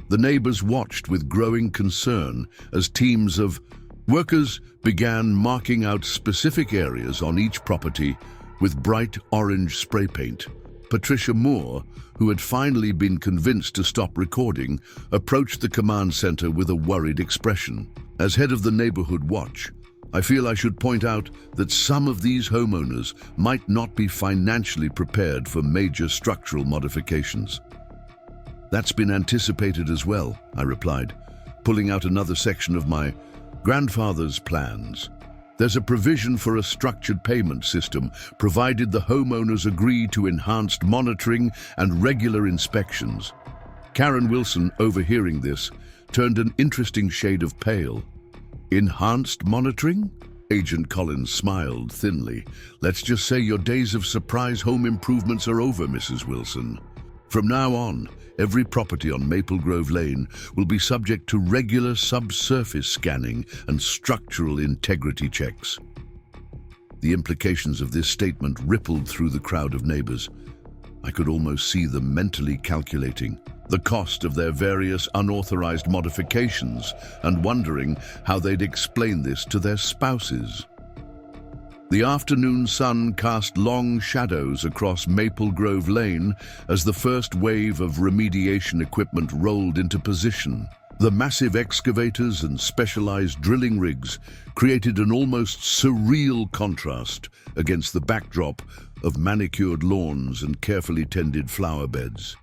The neighbors watched with growing concern as teams of workers began marking out specific areas on each property with bright orange spray paint. Patricia Moore, who had finally been convinced to stop recording, approached the command center with a worried expression. As head of the neighborhood watch, I feel I should point out that some of these homeowners might not be financially prepared for major structural modifications. That's been anticipated as well, I replied, pulling out another section of my grandfather's plans. There's a provision for a structured payment system, provided the homeowners agree to enhanced monitoring and regular inspections. Karen Wilson, overhearing this, turned an interesting shade of pale. Enhanced monitoring? Agent Collins smiled thinly. Let's just say your days of surprise home improvements are over, Mrs. Wilson. From now on, every property on Maple Grove Lane will be subject to regular subsurface scanning and structural integrity checks. The implications of this statement rippled through the crowd of neighbors. I could almost see them mentally calculating the cost of their various unauthorized modifications and wondering how they'd explain this to their spouses. The afternoon sun cast long shadows across Maple Grove Lane as the first wave of remediation equipment rolled into position. The massive excavators and specialized drilling rigs created an almost surreal contrast against the backdrop of manicured lawns and carefully tended flower beds.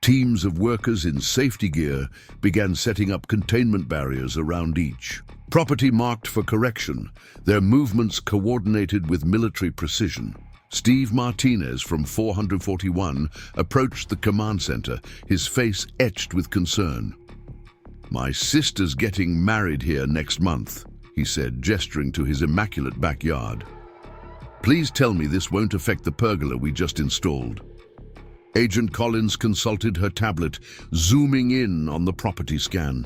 Teams of workers in safety gear began setting up containment barriers around each property marked for correction, their movements coordinated with military precision. Steve Martinez from 441 approached the command center, his face etched with concern. "My sister's getting married here next month," he said, gesturing to his immaculate backyard. "Please tell me this won't affect the pergola we just installed." Agent Collins consulted her tablet, zooming in on the property scan.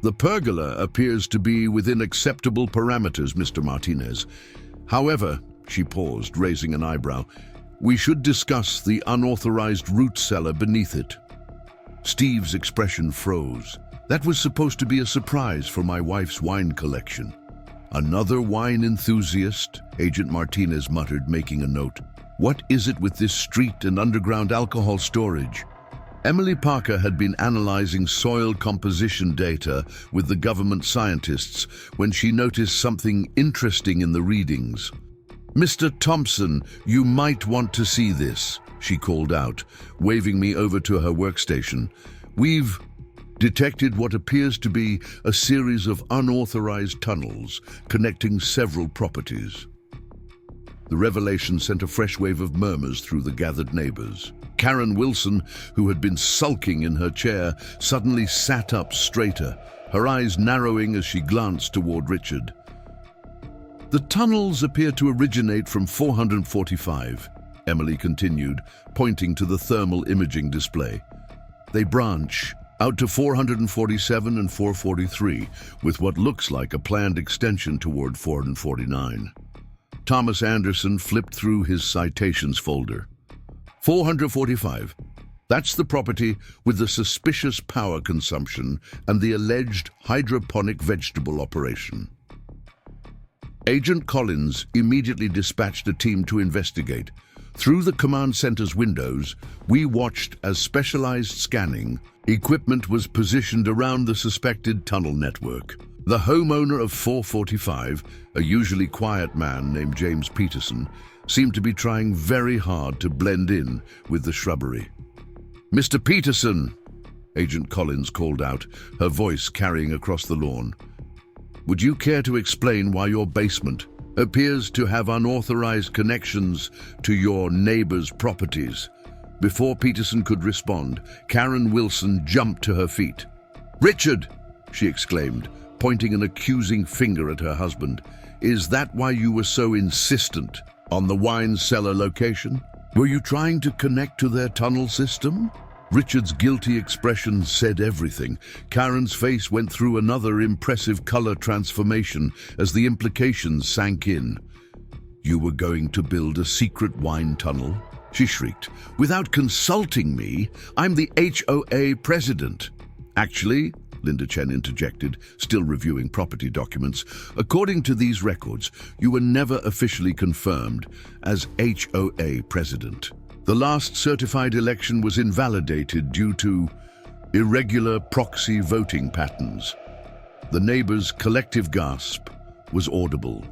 "The pergola appears to be within acceptable parameters, Mr. Martinez. However," she paused, raising an eyebrow, "we should discuss the unauthorized root cellar beneath it." Steve's expression froze. "That was supposed to be a surprise for my wife's wine collection." "Another wine enthusiast?" Agent Martinez muttered, making a note. "What is it with this street and underground alcohol storage?" Emily Parker had been analyzing soil composition data with the government scientists when she noticed something interesting in the readings. "Mr. Thompson, you might want to see this," she called out, waving me over to her workstation. "We've detected what appears to be a series of unauthorized tunnels connecting several properties." The revelation sent a fresh wave of murmurs through the gathered neighbors. Karen Wilson, who had been sulking in her chair, suddenly sat up straighter, her eyes narrowing as she glanced toward Richard. "The tunnels appear to originate from 445, Emily continued, pointing to the thermal imaging display. "They branch out to 447 and 443, with what looks like a planned extension toward 449. Thomas Anderson flipped through his citations folder. 445. That's the property with the suspicious power consumption and the alleged hydroponic vegetable operation. Agent Collins immediately dispatched a team to investigate. Through the command center's windows, we watched as specialized scanning equipment was positioned around the suspected tunnel network. The homeowner of 445, a usually quiet man named James Peterson, seemed to be trying very hard to blend in with the shrubbery. "Mr. Peterson," Agent Collins called out, her voice carrying across the lawn. "Would you care to explain why your basement appears to have unauthorized connections to your neighbor's properties?" Before Peterson could respond, Karen Wilson jumped to her feet. "Richard!" she exclaimed, pointing an accusing finger at her husband. "Is that why you were so insistent on the wine cellar location? Were you trying to connect to their tunnel system?" Richard's guilty expression said everything. Karen's face went through another impressive color transformation as the implications sank in. "You were going to build a secret wine tunnel?" she shrieked. "Without consulting me? I'm the HOA president." "Actually," Linda Chen interjected, still reviewing property documents, "according to these records, you were never officially confirmed as HOA president. The last certified election was invalidated due to irregular proxy voting patterns." The neighbors' collective gasp was audible.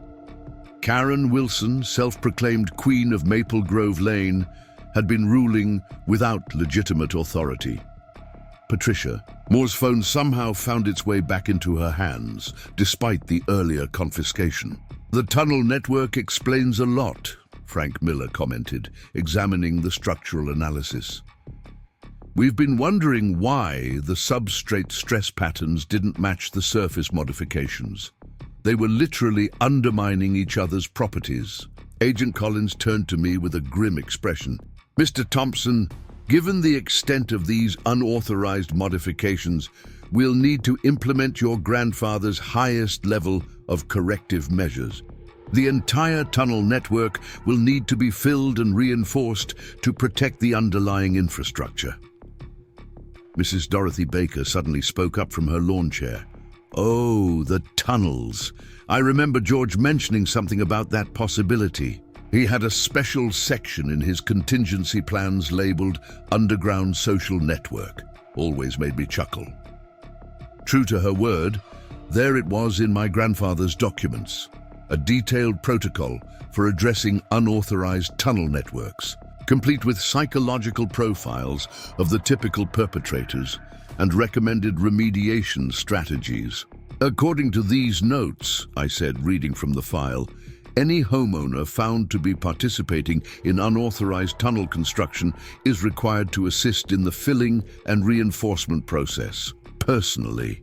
Karen Wilson, self-proclaimed queen of Maple Grove Lane, had been ruling without legitimate authority. Patricia. Moore's phone somehow found its way back into her hands, despite the earlier confiscation. "The tunnel network explains a lot," Frank Miller commented, examining the structural analysis. "We've been wondering why the substrate stress patterns didn't match the surface modifications. They were literally undermining each other's properties." Agent Collins turned to me with a grim expression. "Mr. Thompson, given the extent of these unauthorized modifications, we'll need to implement your grandfather's highest level of corrective measures. The entire tunnel network will need to be filled and reinforced to protect the underlying infrastructure." Mrs. Dorothy Baker suddenly spoke up from her lawn chair. "Oh, the tunnels. I remember George mentioning something about that possibility. He had a special section in his contingency plans labeled Underground Social Network. Always made me chuckle." True to her word, there it was in my grandfather's documents, a detailed protocol for addressing unauthorized tunnel networks, complete with psychological profiles of the typical perpetrators and recommended remediation strategies. "According to these notes," I said, reading from the file, "any homeowner found to be participating in unauthorized tunnel construction is required to assist in the filling and reinforcement process, personally."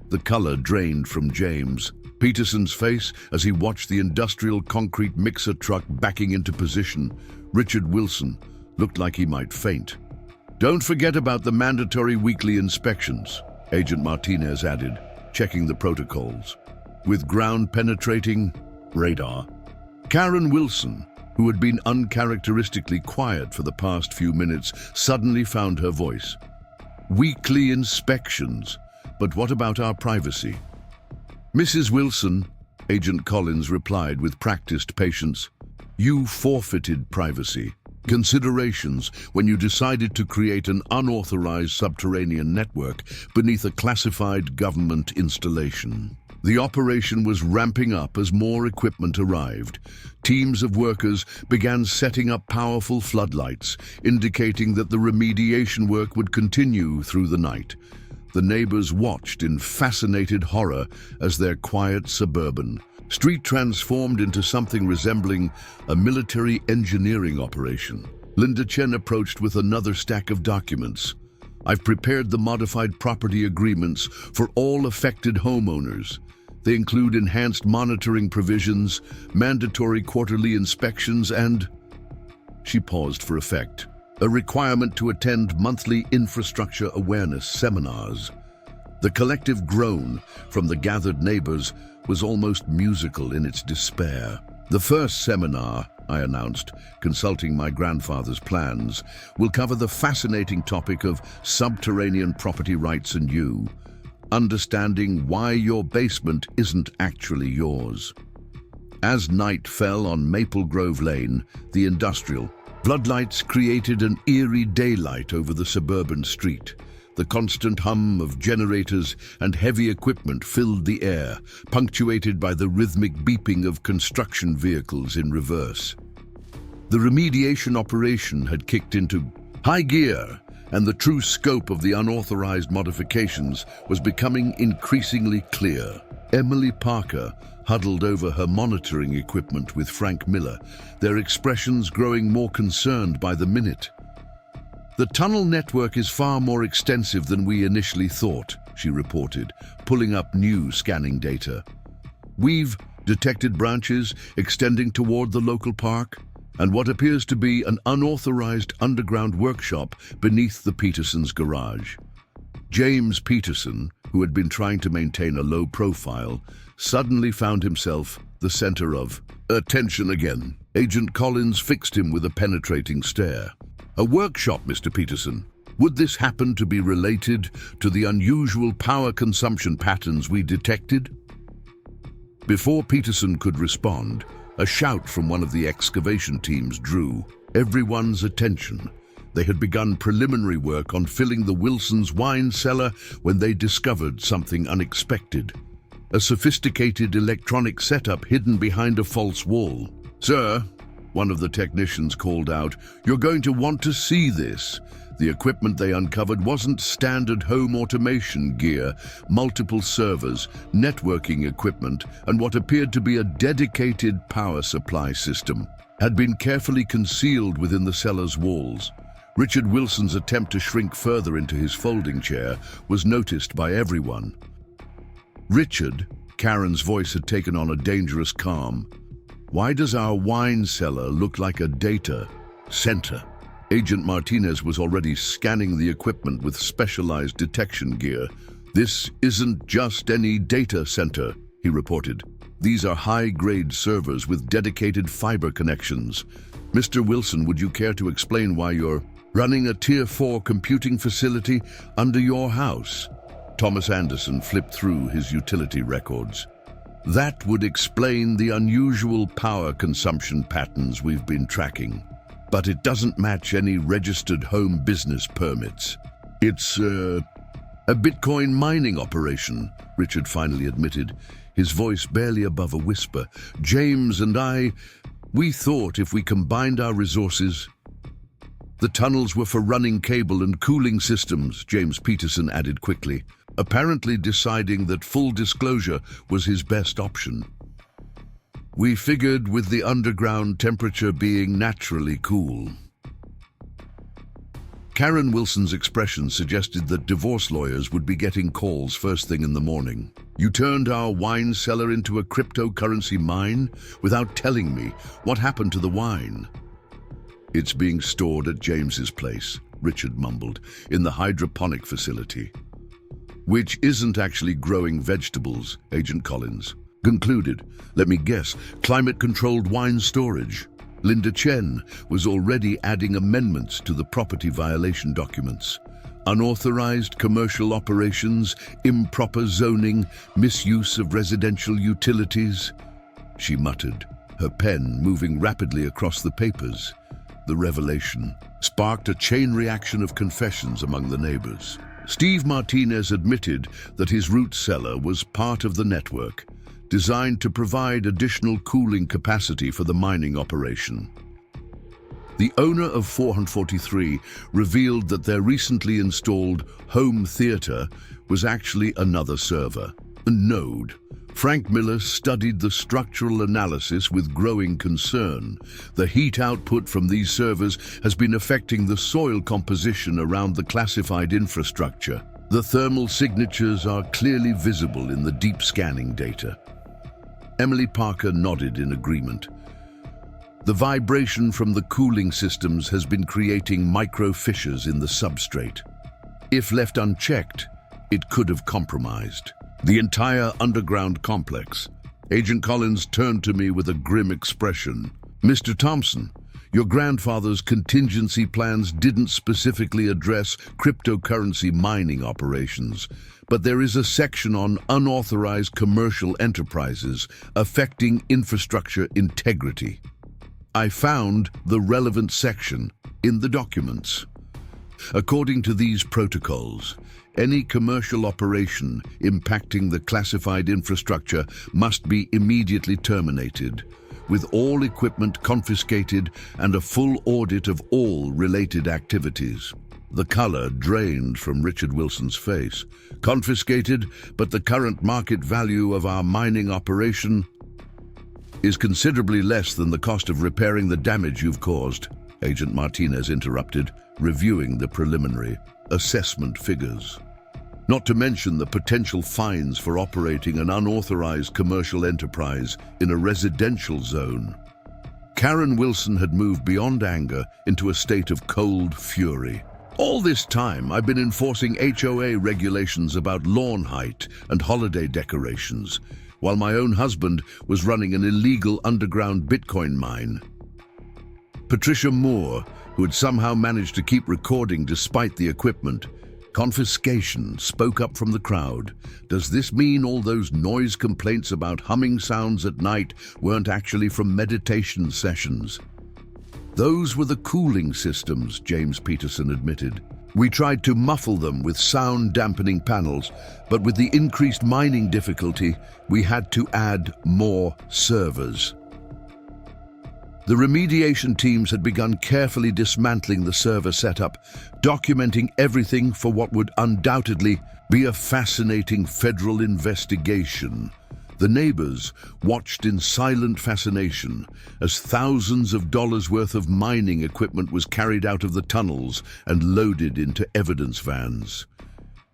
The color drained from James Peterson's face as he watched the industrial concrete mixer truck backing into position. Richard Wilson looked like he might faint. "Don't forget about the mandatory weekly inspections," Agent Martinez added, checking the protocols. With ground-penetrating radar. Karen Wilson, who had been uncharacteristically quiet for the past few minutes, suddenly found her voice. "Weekly inspections. But what about our privacy?" "Mrs. Wilson," Agent Collins replied with practiced patience, "you forfeited privacy considerations when you decided to create an unauthorized subterranean network beneath a classified government installation. The operation was ramping up as more equipment arrived. Teams of workers began setting up powerful floodlights, indicating that the remediation work would continue through the night. The neighbors watched in fascinated horror as their quiet suburban street transformed into something resembling a military engineering operation. Linda Chen approached with another stack of documents. "I've prepared the modified property agreements for all affected homeowners. They include enhanced monitoring provisions, mandatory quarterly inspections, and..." She paused for effect. "A requirement to attend monthly infrastructure awareness seminars." The collective groan from the gathered neighbors was almost musical in its despair. "The first seminar," I announced, consulting my grandfather's plans, "will cover the fascinating topic of subterranean property rights and you, understanding why your basement isn't actually yours." As night fell on Maple Grove Lane, the industrial, floodlights created an eerie daylight over the suburban street. The constant hum of generators and heavy equipment filled the air, punctuated by the rhythmic beeping of construction vehicles in reverse. The remediation operation had kicked into high gear, and the true scope of the unauthorized modifications was becoming increasingly clear. Emily Parker huddled over her monitoring equipment with Frank Miller, their expressions growing more concerned by the minute. "The tunnel network is far more extensive than we initially thought," she reported, pulling up new scanning data. "We've detected branches extending toward the local park, and what appears to be an unauthorized underground workshop beneath the Petersons' garage." James Peterson, who had been trying to maintain a low profile, suddenly found himself the center of attention again. Agent Collins fixed him with a penetrating stare. "A workshop, Mr. Peterson. Would this happen to be related to the unusual power consumption patterns we detected?" Before Peterson could respond, a shout from one of the excavation teams drew everyone's attention. They had begun preliminary work on filling the Wilsons' wine cellar when they discovered something unexpected. A sophisticated electronic setup hidden behind a false wall. "Sir, One of the technicians called out, "You're going to want to see this." The equipment they uncovered wasn't standard home automation gear. Multiple servers, networking equipment, and what appeared to be a dedicated power supply system had been carefully concealed within the cellar's walls. Richard Wilson's attempt to shrink further into his folding chair was noticed by everyone. "Richard," Karen's voice had taken on a dangerous calm, "why does our wine cellar look like a data center?" Agent Martinez was already scanning the equipment with specialized detection gear. "This isn't just any data center," he reported. "These are high-grade servers with dedicated fiber connections. Mr. Wilson, would you care to explain why you're running a Tier 4 computing facility under your house?" Thomas Anderson flipped through his utility records. "That would explain the unusual power consumption patterns we've been tracking. But it doesn't match any registered home business permits. It's a Bitcoin mining operation," Richard finally admitted, his voice barely above a whisper. "James and we thought if we combined our resources..." "The tunnels were for running cable and cooling systems," James Peterson added quickly, apparently deciding that full disclosure was his best option. "We figured with the underground temperature being naturally cool." Karen Wilson's expression suggested that divorce lawyers would be getting calls first thing in the morning. "You turned our wine cellar into a cryptocurrency mine without telling me. What happened to the wine?" "It's being stored at James's place," Richard mumbled, "in the hydroponic facility." "Which isn't actually growing vegetables," Agent Collins concluded. "Let me guess, climate-controlled wine storage." Linda Chen was already adding amendments to the property violation documents. "Unauthorized commercial operations, improper zoning, misuse of residential utilities," she muttered, her pen moving rapidly across the papers. The revelation sparked a chain reaction of confessions among the neighbors. Steve Martinez admitted that his root cellar was part of the network, designed to provide additional cooling capacity for the mining operation. The owner of 443 revealed that their recently installed home theater was actually another server, a node. Frank Miller studied the structural analysis with growing concern. The heat output from these servers has been affecting the soil composition around the classified infrastructure. The thermal signatures are clearly visible in the deep scanning data. Emily Parker nodded in agreement. "The vibration from the cooling systems has been creating micro fissures in the substrate. If left unchecked, it could have compromised the entire underground complex." Agent Collins turned to me with a grim expression. "Mr. Thompson, your grandfather's contingency plans didn't specifically address cryptocurrency mining operations, but there is a section on unauthorized commercial enterprises affecting infrastructure integrity. I found the relevant section in the documents. According to these protocols, any commercial operation impacting the classified infrastructure must be immediately terminated, with all equipment confiscated and a full audit of all related activities." The color drained from Richard Wilson's face. "Confiscated, but the current market value of our mining operation is considerably less than the cost of repairing the damage you've caused," Agent Martinez interrupted, reviewing the preliminary assessment figures. "Not to mention the potential fines for operating an unauthorized commercial enterprise in a residential zone." Karen Wilson had moved beyond anger into a state of cold fury. "All this time, I've been enforcing HOA regulations about lawn height and holiday decorations, while my own husband was running an illegal underground Bitcoin mine." Patricia Moore, who had somehow managed to keep recording despite the equipment, confiscation, spoke up from the crowd. "Does this mean all those noise complaints about humming sounds at night weren't actually from meditation sessions?" "Those were the cooling systems," James Peterson admitted. "We tried to muffle them with sound dampening panels, but with the increased mining difficulty, we had to add more servers." The remediation teams had begun carefully dismantling the server setup, documenting everything for what would undoubtedly be a fascinating federal investigation. The neighbors watched in silent fascination as thousands of dollars worth of mining equipment was carried out of the tunnels and loaded into evidence vans.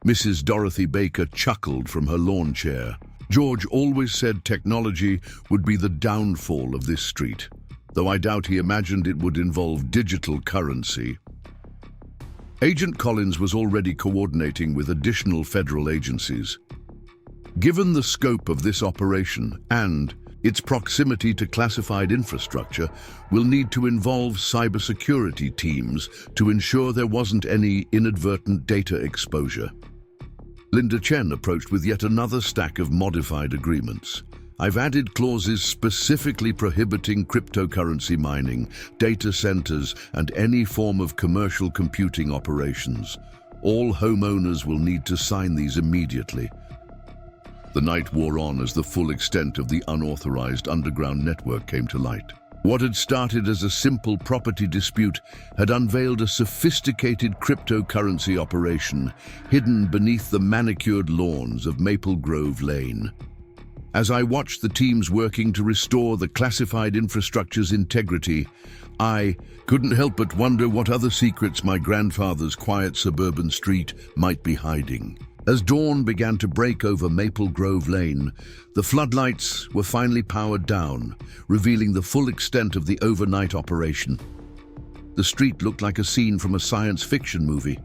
Mrs. Dorothy Baker chuckled from her lawn chair. George always said technology would be the downfall of this street, though I doubt he imagined it would involve digital currency. Agent Collins was already coordinating with additional federal agencies. Given the scope of this operation and its proximity to classified infrastructure, we'll need to involve cybersecurity teams to ensure there wasn't any inadvertent data exposure. Linda Chen approached with yet another stack of modified agreements. I've added clauses specifically prohibiting cryptocurrency mining, data centers, and any form of commercial computing operations. All homeowners will need to sign these immediately. The night wore on as the full extent of the unauthorized underground network came to light. What had started as a simple property dispute had unveiled a sophisticated cryptocurrency operation hidden beneath the manicured lawns of Maple Grove Lane. As I watched the teams working to restore the classified infrastructure's integrity, I couldn't help but wonder what other secrets my grandfather's quiet suburban street might be hiding. As dawn began to break over Maple Grove Lane, the floodlights were finally powered down, revealing the full extent of the overnight operation. The street looked like a scene from a science fiction movie.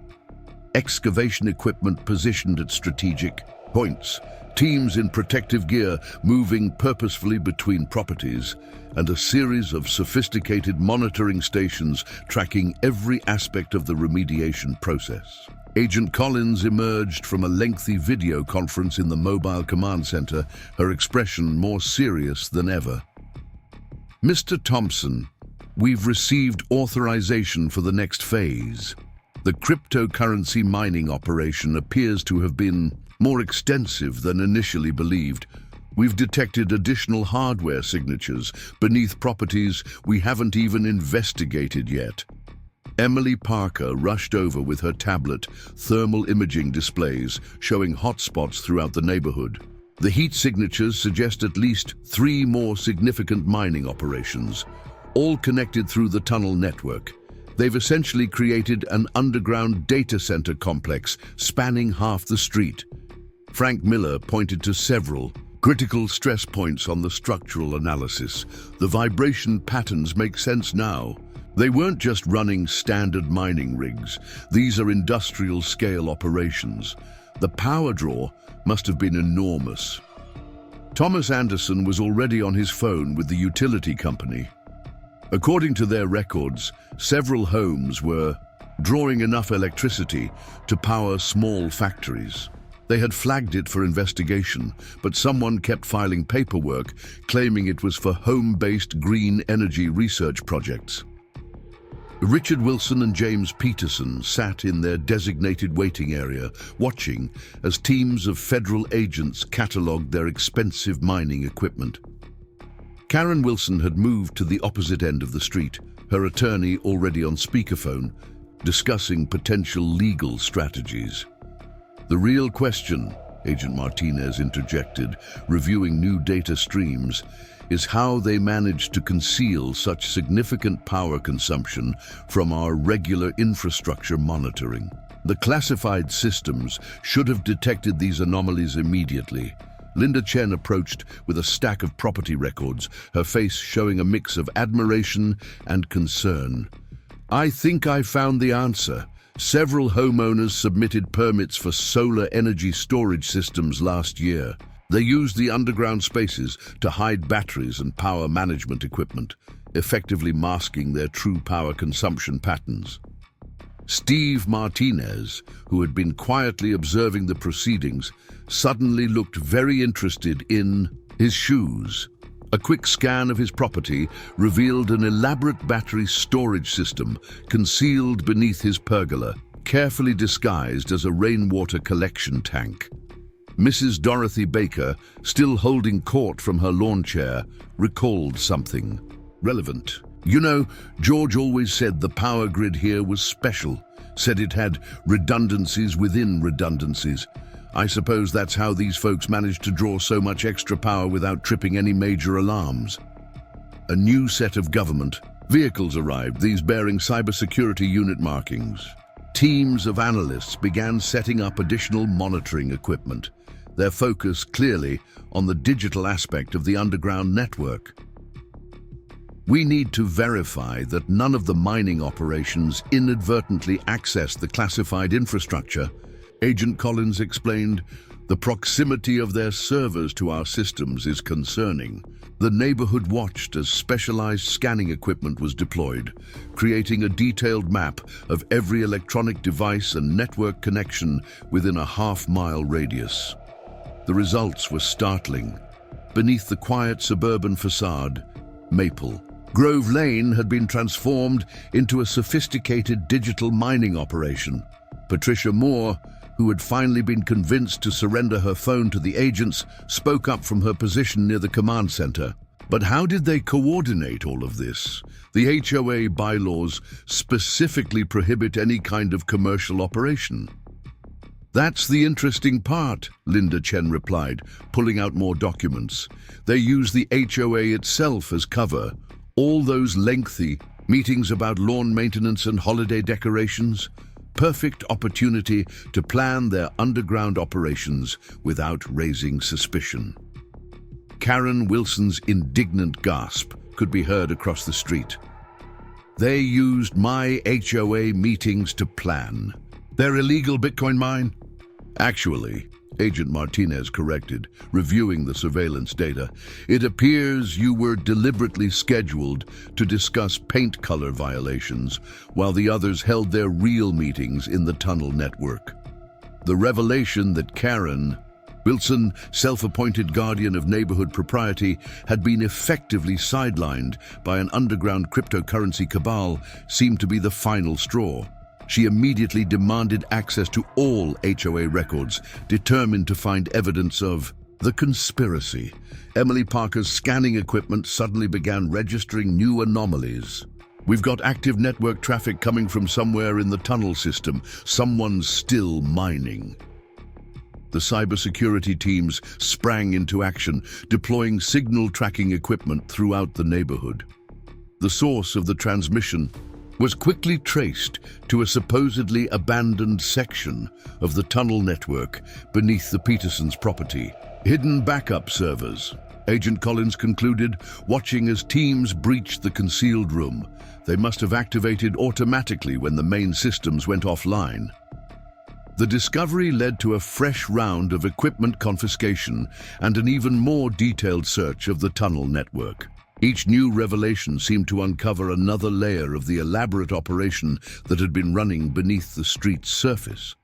Excavation equipment positioned at strategic points, teams in protective gear moving purposefully between properties, and a series of sophisticated monitoring stations tracking every aspect of the remediation process. Agent Collins emerged from a lengthy video conference in the mobile command center, her expression more serious than ever. Mr. Thompson, we've received authorization for the next phase. The cryptocurrency mining operation appears to have been more extensive than initially believed. We've detected additional hardware signatures beneath properties we haven't even investigated yet. Emily Parker rushed over with her tablet, thermal imaging displays showing hotspots throughout the neighborhood. The heat signatures suggest at least 3 more significant mining operations, all connected through the tunnel network. They've essentially created an underground data center complex spanning half the street. Frank Miller pointed to several critical stress points on the structural analysis. The vibration patterns make sense now. They weren't just running standard mining rigs. These are industrial-scale operations. The power draw must have been enormous. Thomas Anderson was already on his phone with the utility company. According to their records, several homes were drawing enough electricity to power small factories. They had flagged it for investigation, but someone kept filing paperwork claiming it was for home-based green energy research projects. Richard Wilson and James Peterson sat in their designated waiting area, watching as teams of federal agents catalogued their expensive mining equipment. Karen Wilson had moved to the opposite end of the street, her attorney already on speakerphone, discussing potential legal strategies. The real question, Agent Martinez interjected, reviewing new data streams, is how they managed to conceal such significant power consumption from our regular infrastructure monitoring. The classified systems should have detected these anomalies immediately. Linda Chen approached with a stack of property records, her face showing a mix of admiration and concern. I think I found the answer. Several homeowners submitted permits for solar energy storage systems last year. They used the underground spaces to hide batteries and power management equipment, effectively masking their true power consumption patterns. Steve Martinez, who had been quietly observing the proceedings, suddenly looked very interested in his shoes. A quick scan of his property revealed an elaborate battery storage system concealed beneath his pergola, carefully disguised as a rainwater collection tank. Mrs. Dorothy Baker, still holding court from her lawn chair, recalled something relevant. You know, George always said the power grid here was special, said it had redundancies within redundancies. I suppose that's how these folks managed to draw so much extra power without tripping any major alarms. A new set of government vehicles arrived, these bearing cybersecurity unit markings. Teams of analysts began setting up additional monitoring equipment, their focus clearly on the digital aspect of the underground network. We need to verify that none of the mining operations inadvertently accessed the classified infrastructure. Agent Collins explained, the proximity of their servers to our systems is concerning. The neighborhood watched as specialized scanning equipment was deployed, creating a detailed map of every electronic device and network connection within a half-mile radius. The results were startling. Beneath the quiet suburban facade, Maple Grove Lane had been transformed into a sophisticated digital mining operation. Patricia Moore, who had finally been convinced to surrender her phone to the agents, spoke up from her position near the command center. But how did they coordinate all of this? The HOA bylaws specifically prohibit any kind of commercial operation. That's the interesting part, Linda Chen replied, pulling out more documents. They use the HOA itself as cover. All those lengthy meetings about lawn maintenance and holiday decorations. Perfect opportunity to plan their underground operations without raising suspicion. Karen Wilson's indignant gasp could be heard across the street. They used my HOA meetings to plan their illegal Bitcoin mine? Actually, Agent Martinez corrected, reviewing the surveillance data, it appears you were deliberately scheduled to discuss paint color violations while the others held their real meetings in the tunnel network. The revelation that Karen Wilson, self-appointed guardian of neighborhood propriety, had been effectively sidelined by an underground cryptocurrency cabal seemed to be the final straw. She immediately demanded access to all HOA records, determined to find evidence of the conspiracy. Emily Parker's scanning equipment suddenly began registering new anomalies. We've got active network traffic coming from somewhere in the tunnel system. Someone's still mining. The cybersecurity teams sprang into action, deploying signal tracking equipment throughout the neighborhood. The source of the transmission was quickly traced to a supposedly abandoned section of the tunnel network beneath the Petersons' property. Hidden backup servers, Agent Collins concluded, watching as teams breached the concealed room. They must have activated automatically when the main systems went offline. The discovery led to a fresh round of equipment confiscation and an even more detailed search of the tunnel network. Each new revelation seemed to uncover another layer of the elaborate operation that had been running beneath the street's surface.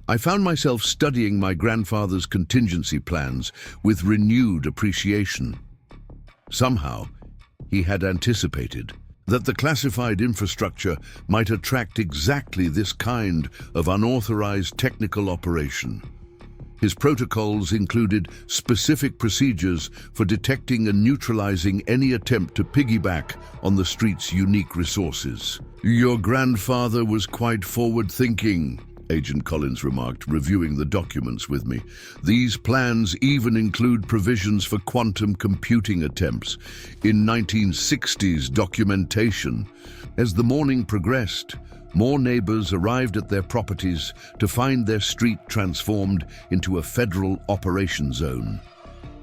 I found myself studying my grandfather's contingency plans with renewed appreciation. Somehow, he had anticipated that the classified infrastructure might attract exactly this kind of unauthorized technical operation. His protocols included specific procedures for detecting and neutralizing any attempt to piggyback on the street's unique resources. Your grandfather was quite forward-thinking, Agent Collins remarked, reviewing the documents with me. These plans even include provisions for quantum computing attempts in 1960s documentation. As the morning progressed, more neighbors arrived at their properties to find their street transformed into a federal operation zone.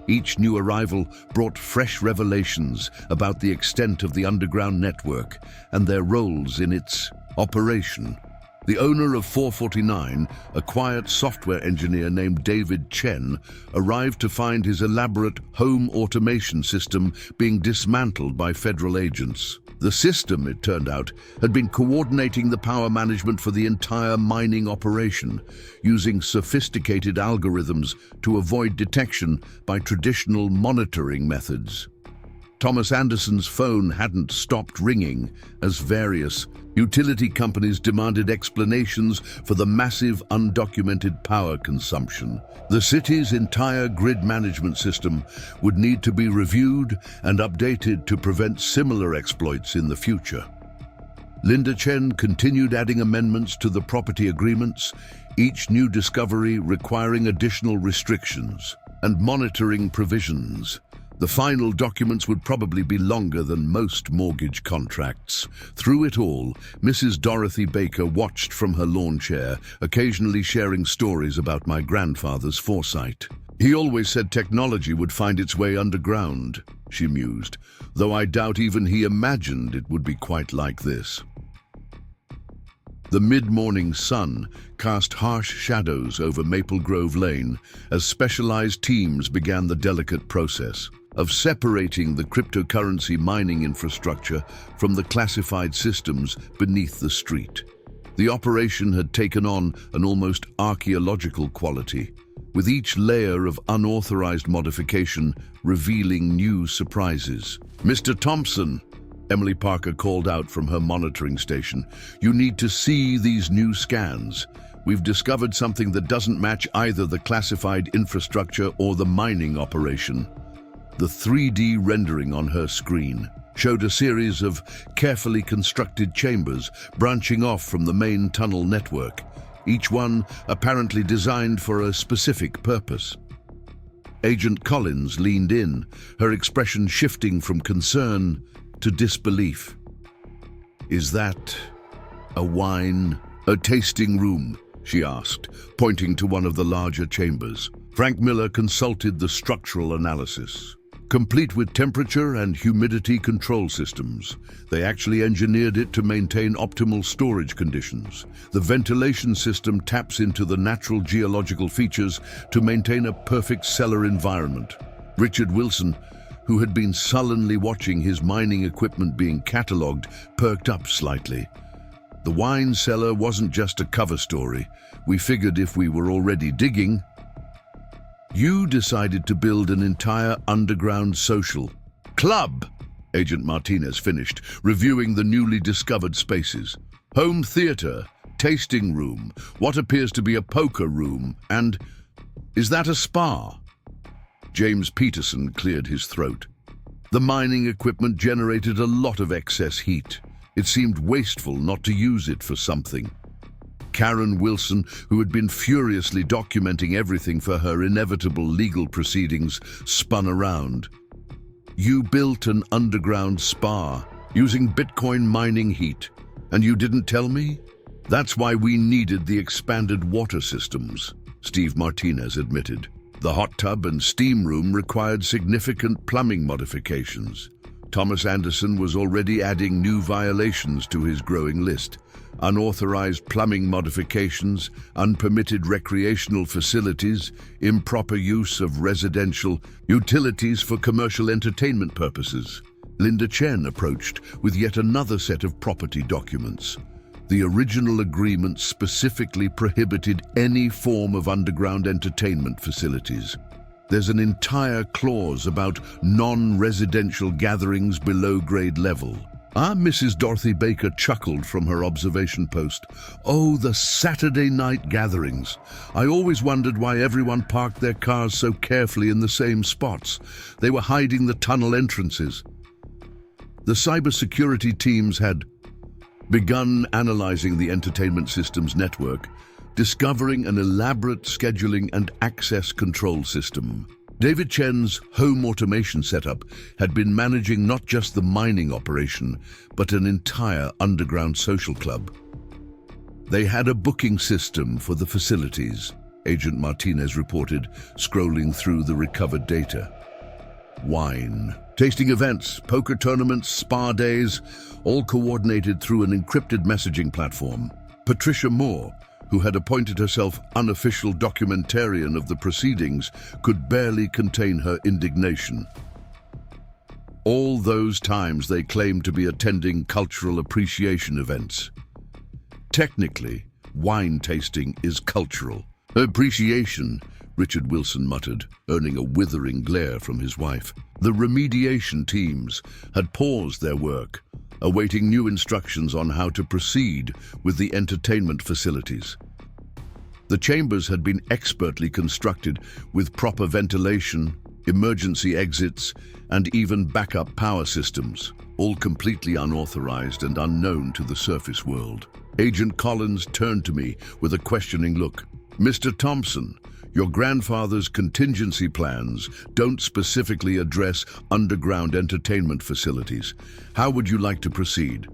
Each new arrival brought fresh revelations about the extent of the underground network and their roles in its operation. The owner of 449, a quiet software engineer named David Chen, arrived to find his elaborate home automation system being dismantled by federal agents. The system, it turned out, had been coordinating the power management for the entire mining operation, using sophisticated algorithms to avoid detection by traditional monitoring methods. Thomas Anderson's phone hadn't stopped ringing as various Utility companies demanded explanations for the massive undocumented power consumption. The city's entire grid management system would need to be reviewed and updated to prevent similar exploits in the future. Linda Chen continued adding amendments to the property agreements, each new discovery requiring additional restrictions and monitoring provisions. The final documents would probably be longer than most mortgage contracts. Through it all, Mrs. Dorothy Baker watched from her lawn chair, occasionally sharing stories about my grandfather's foresight. "He always said technology would find its way underground," she mused, though I doubt even he imagined it would be quite like this. The mid-morning sun cast harsh shadows over Maple Grove Lane as specialized teams began the delicate process of separating the cryptocurrency mining infrastructure from the classified systems beneath the street. The operation had taken on an almost archaeological quality, with each layer of unauthorized modification revealing new surprises. "Mr. Thompson," Emily Parker called out from her monitoring station, "you need to see these new scans. We've discovered something that doesn't match either the classified infrastructure or the mining operation." The 3D rendering on her screen showed a series of carefully constructed chambers branching off from the main tunnel network, each one apparently designed for a specific purpose. Agent Collins leaned in, her expression shifting from concern to disbelief. "Is that a tasting room?" she asked, pointing to one of the larger chambers. Frank Miller consulted the structural analysis. Complete with temperature and humidity control systems, they actually engineered it to maintain optimal storage conditions. The ventilation system taps into the natural geological features to maintain a perfect cellar environment. Richard Wilson, who had been sullenly watching his mining equipment being catalogued, perked up slightly. "The wine cellar wasn't just a cover story. We figured if we were already digging..." "You decided to build an entire underground social club," Agent Martinez finished, reviewing the newly discovered spaces. "Home theater, tasting room, what appears to be a poker room, and is that a spa?" James Peterson cleared his throat. "The mining equipment generated a lot of excess heat. It seemed wasteful not to use it for something." Karen Wilson, who had been furiously documenting everything for her inevitable legal proceedings, spun around. "You built an underground spa using Bitcoin mining heat, and you didn't tell me? That's why we needed the expanded water systems," Steve Martinez admitted. "The hot tub and steam room required significant plumbing modifications. Thomas Anderson was already adding new violations to his growing list. Unauthorized plumbing modifications, unpermitted recreational facilities, improper use of residential utilities for commercial entertainment purposes." Linda Chen approached with yet another set of property documents. The original agreement specifically prohibited any form of underground entertainment facilities. There's an entire clause about non-residential gatherings below grade level. Mrs. Dorothy Baker chuckled from her observation post. "Oh, the Saturday night gatherings. I always wondered why everyone parked their cars so carefully in the same spots. They were hiding the tunnel entrances." The cybersecurity teams had begun analyzing the entertainment systems network, discovering an elaborate scheduling and access control system. David Chen's home automation setup had been managing not just the mining operation, but an entire underground social club. They had a booking system for the facilities, Agent Martinez reported, scrolling through the recovered data. Wine, tasting events, poker tournaments, spa days, all coordinated through an encrypted messaging platform. Patricia Moore, who had appointed herself unofficial documentarian of the proceedings, could barely contain her indignation. All those times they claimed to be attending cultural appreciation events. Technically, wine tasting is cultural. Appreciation, Richard Wilson muttered, earning a withering glare from his wife. The remediation teams had paused their work, awaiting new instructions on how to proceed with the entertainment facilities. The chambers had been expertly constructed with proper ventilation, emergency exits, and even backup power systems, all completely unauthorized and unknown to the surface world. Agent Collins turned to me with a questioning look. "Mr. Thompson, your grandfather's contingency plans don't specifically address underground entertainment facilities. How would you like to proceed?"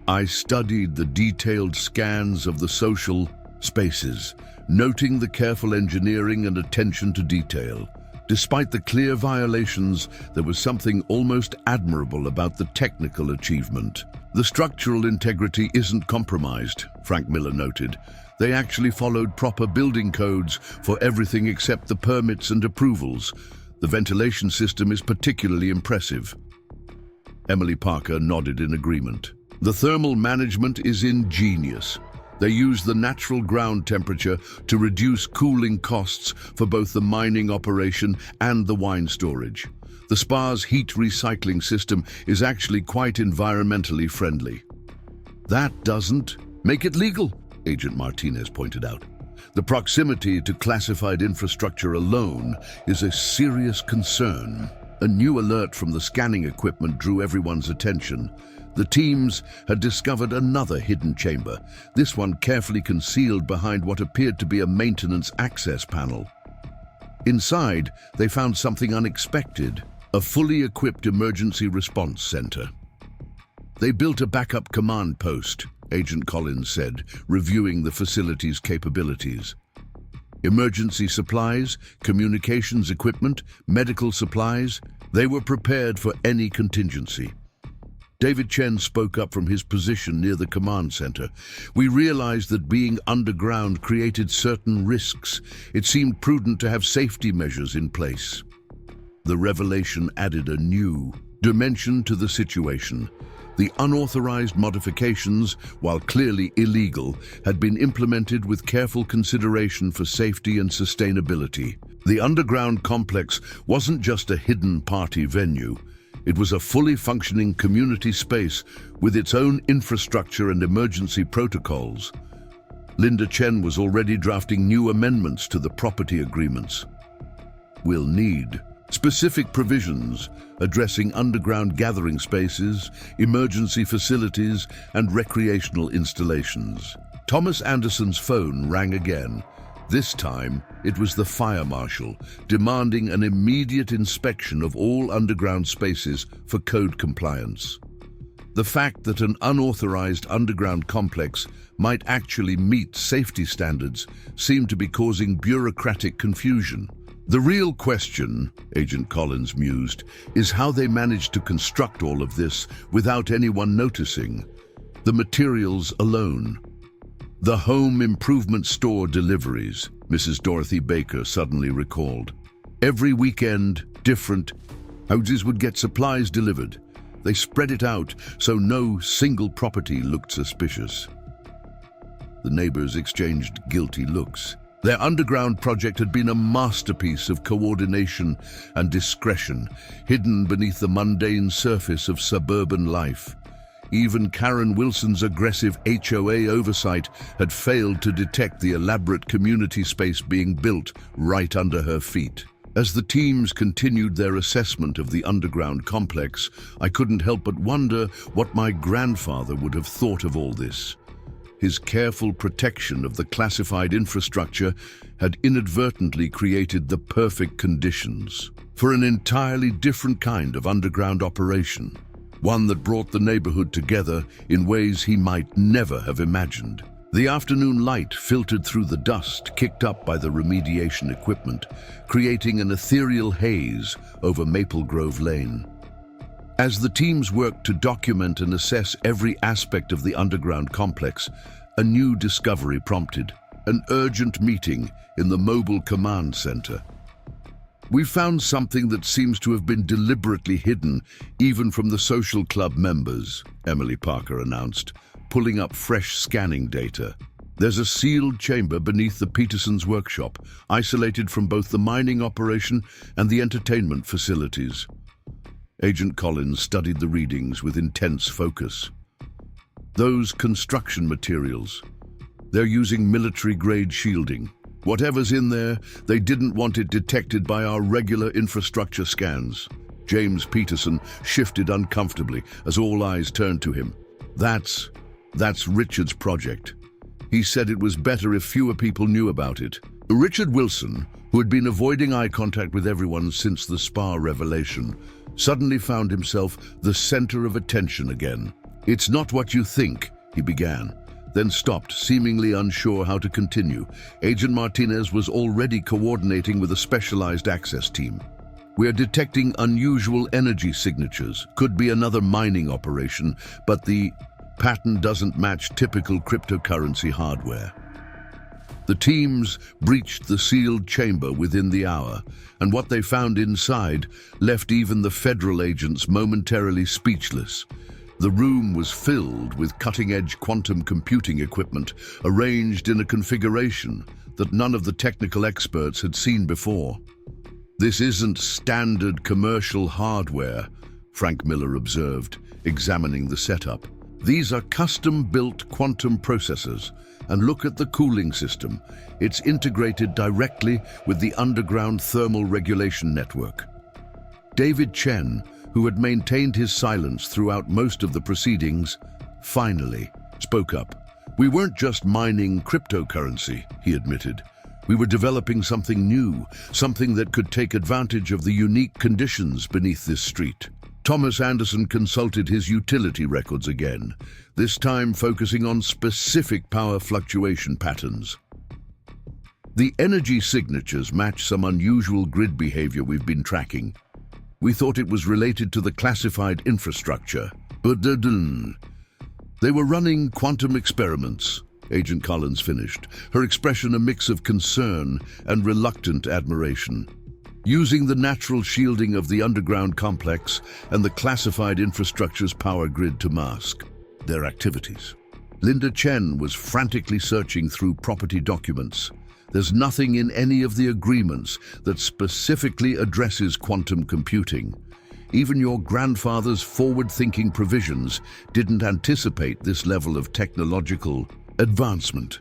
I studied the detailed scans of the social spaces, noting the careful engineering and attention to detail. Despite the clear violations, there was something almost admirable about the technical achievement. "The structural integrity isn't compromised," Frank Miller noted. "They actually followed proper building codes for everything except the permits and approvals. The ventilation system is particularly impressive." Emily Parker nodded in agreement. "The thermal management is ingenious. They use the natural ground temperature to reduce cooling costs for both the mining operation and the wine storage. The spa's heat recycling system is actually quite environmentally friendly." "That doesn't make it legal," Agent Martinez pointed out. "The proximity to classified infrastructure alone is a serious concern." A new alert from the scanning equipment drew everyone's attention. The teams had discovered another hidden chamber, this one carefully concealed behind what appeared to be a maintenance access panel. Inside, they found something unexpected, a fully equipped emergency response center. "They built a backup command post," Agent Collins said, reviewing the facility's capabilities. "Emergency supplies, communications equipment, medical supplies, they were prepared for any contingency." David Chen spoke up from his position near the command center. "We realized that being underground created certain risks. It seemed prudent to have safety measures in place." The revelation added a new dimension to the situation. The unauthorized modifications, while clearly illegal, had been implemented with careful consideration for safety and sustainability. The underground complex wasn't just a hidden party venue. It was a fully functioning community space with its own infrastructure and emergency protocols. Linda Chen was already drafting new amendments to the property agreements. "We'll need specific provisions addressing underground gathering spaces, emergency facilities, and recreational installations." Thomas Anderson's phone rang again. This time, it was the fire marshal, demanding an immediate inspection of all underground spaces for code compliance. The fact that an unauthorized underground complex might actually meet safety standards seemed to be causing bureaucratic confusion. "The real question," Agent Collins mused, "is how they managed to construct all of this without anyone noticing. The materials alone." "The home improvement store deliveries," Mrs. Dorothy Baker suddenly recalled. "Every weekend, different houses would get supplies delivered. They spread it out so no single property looked suspicious." The neighbors exchanged guilty looks. Their underground project had been a masterpiece of coordination and discretion, hidden beneath the mundane surface of suburban life. Even Karen Wilson's aggressive HOA oversight had failed to detect the elaborate community space being built right under her feet. As the teams continued their assessment of the underground complex, I couldn't help but wonder what my grandfather would have thought of all this. His careful protection of the classified infrastructure had inadvertently created the perfect conditions for an entirely different kind of underground operation. One that brought the neighborhood together in ways he might never have imagined. The afternoon light filtered through the dust kicked up by the remediation equipment, creating an ethereal haze over Maple Grove Lane. As the teams worked to document and assess every aspect of the underground complex, a new discovery prompted an urgent meeting in the mobile command center. "We found something that seems to have been deliberately hidden, even from the social club members," Emily Parker announced, pulling up fresh scanning data. "There's a sealed chamber beneath the Petersons' workshop, isolated from both the mining operation and the entertainment facilities." Agent Collins studied the readings with intense focus. Those construction materials, they're using military-grade shielding. Whatever's in there, they didn't want it detected by our regular infrastructure scans. James Peterson shifted uncomfortably as all eyes turned to him. That's Richard's project. He said it was better if fewer people knew about it. Richard Wilson, who had been avoiding eye contact with everyone since the spa revelation, suddenly found himself the center of attention again. "It's not what you think," he began, then stopped, seemingly unsure how to continue. Agent Martinez was already coordinating with a specialized access team. "We're detecting unusual energy signatures. Could be another mining operation, but the pattern doesn't match typical cryptocurrency hardware." The teams breached the sealed chamber within the hour, and what they found inside left even the federal agents momentarily speechless. The room was filled with cutting-edge quantum computing equipment arranged in a configuration that none of the technical experts had seen before. "This isn't standard commercial hardware," Frank Miller observed, examining the setup. "These are custom-built quantum processors, and look at the cooling system. It's integrated directly with the underground thermal regulation network." David Chen, who had maintained his silence throughout most of the proceedings, finally spoke up. "We weren't just mining cryptocurrency," he admitted. "We were developing something new, something that could take advantage of the unique conditions beneath this street." Thomas Anderson consulted his utility records again, this time focusing on specific power fluctuation patterns. "The energy signatures match some unusual grid behavior we've been tracking. We thought it was related to the classified infrastructure, but they were running quantum experiments," Agent Collins finished, her expression a mix of concern and reluctant admiration. "Using the natural shielding of the underground complex and the classified infrastructure's power grid to mask their activities." Linda Chen was frantically searching through property documents. "There's nothing in any of the agreements that specifically addresses quantum computing. Even your grandfather's forward-thinking provisions didn't anticipate this level of technological advancement."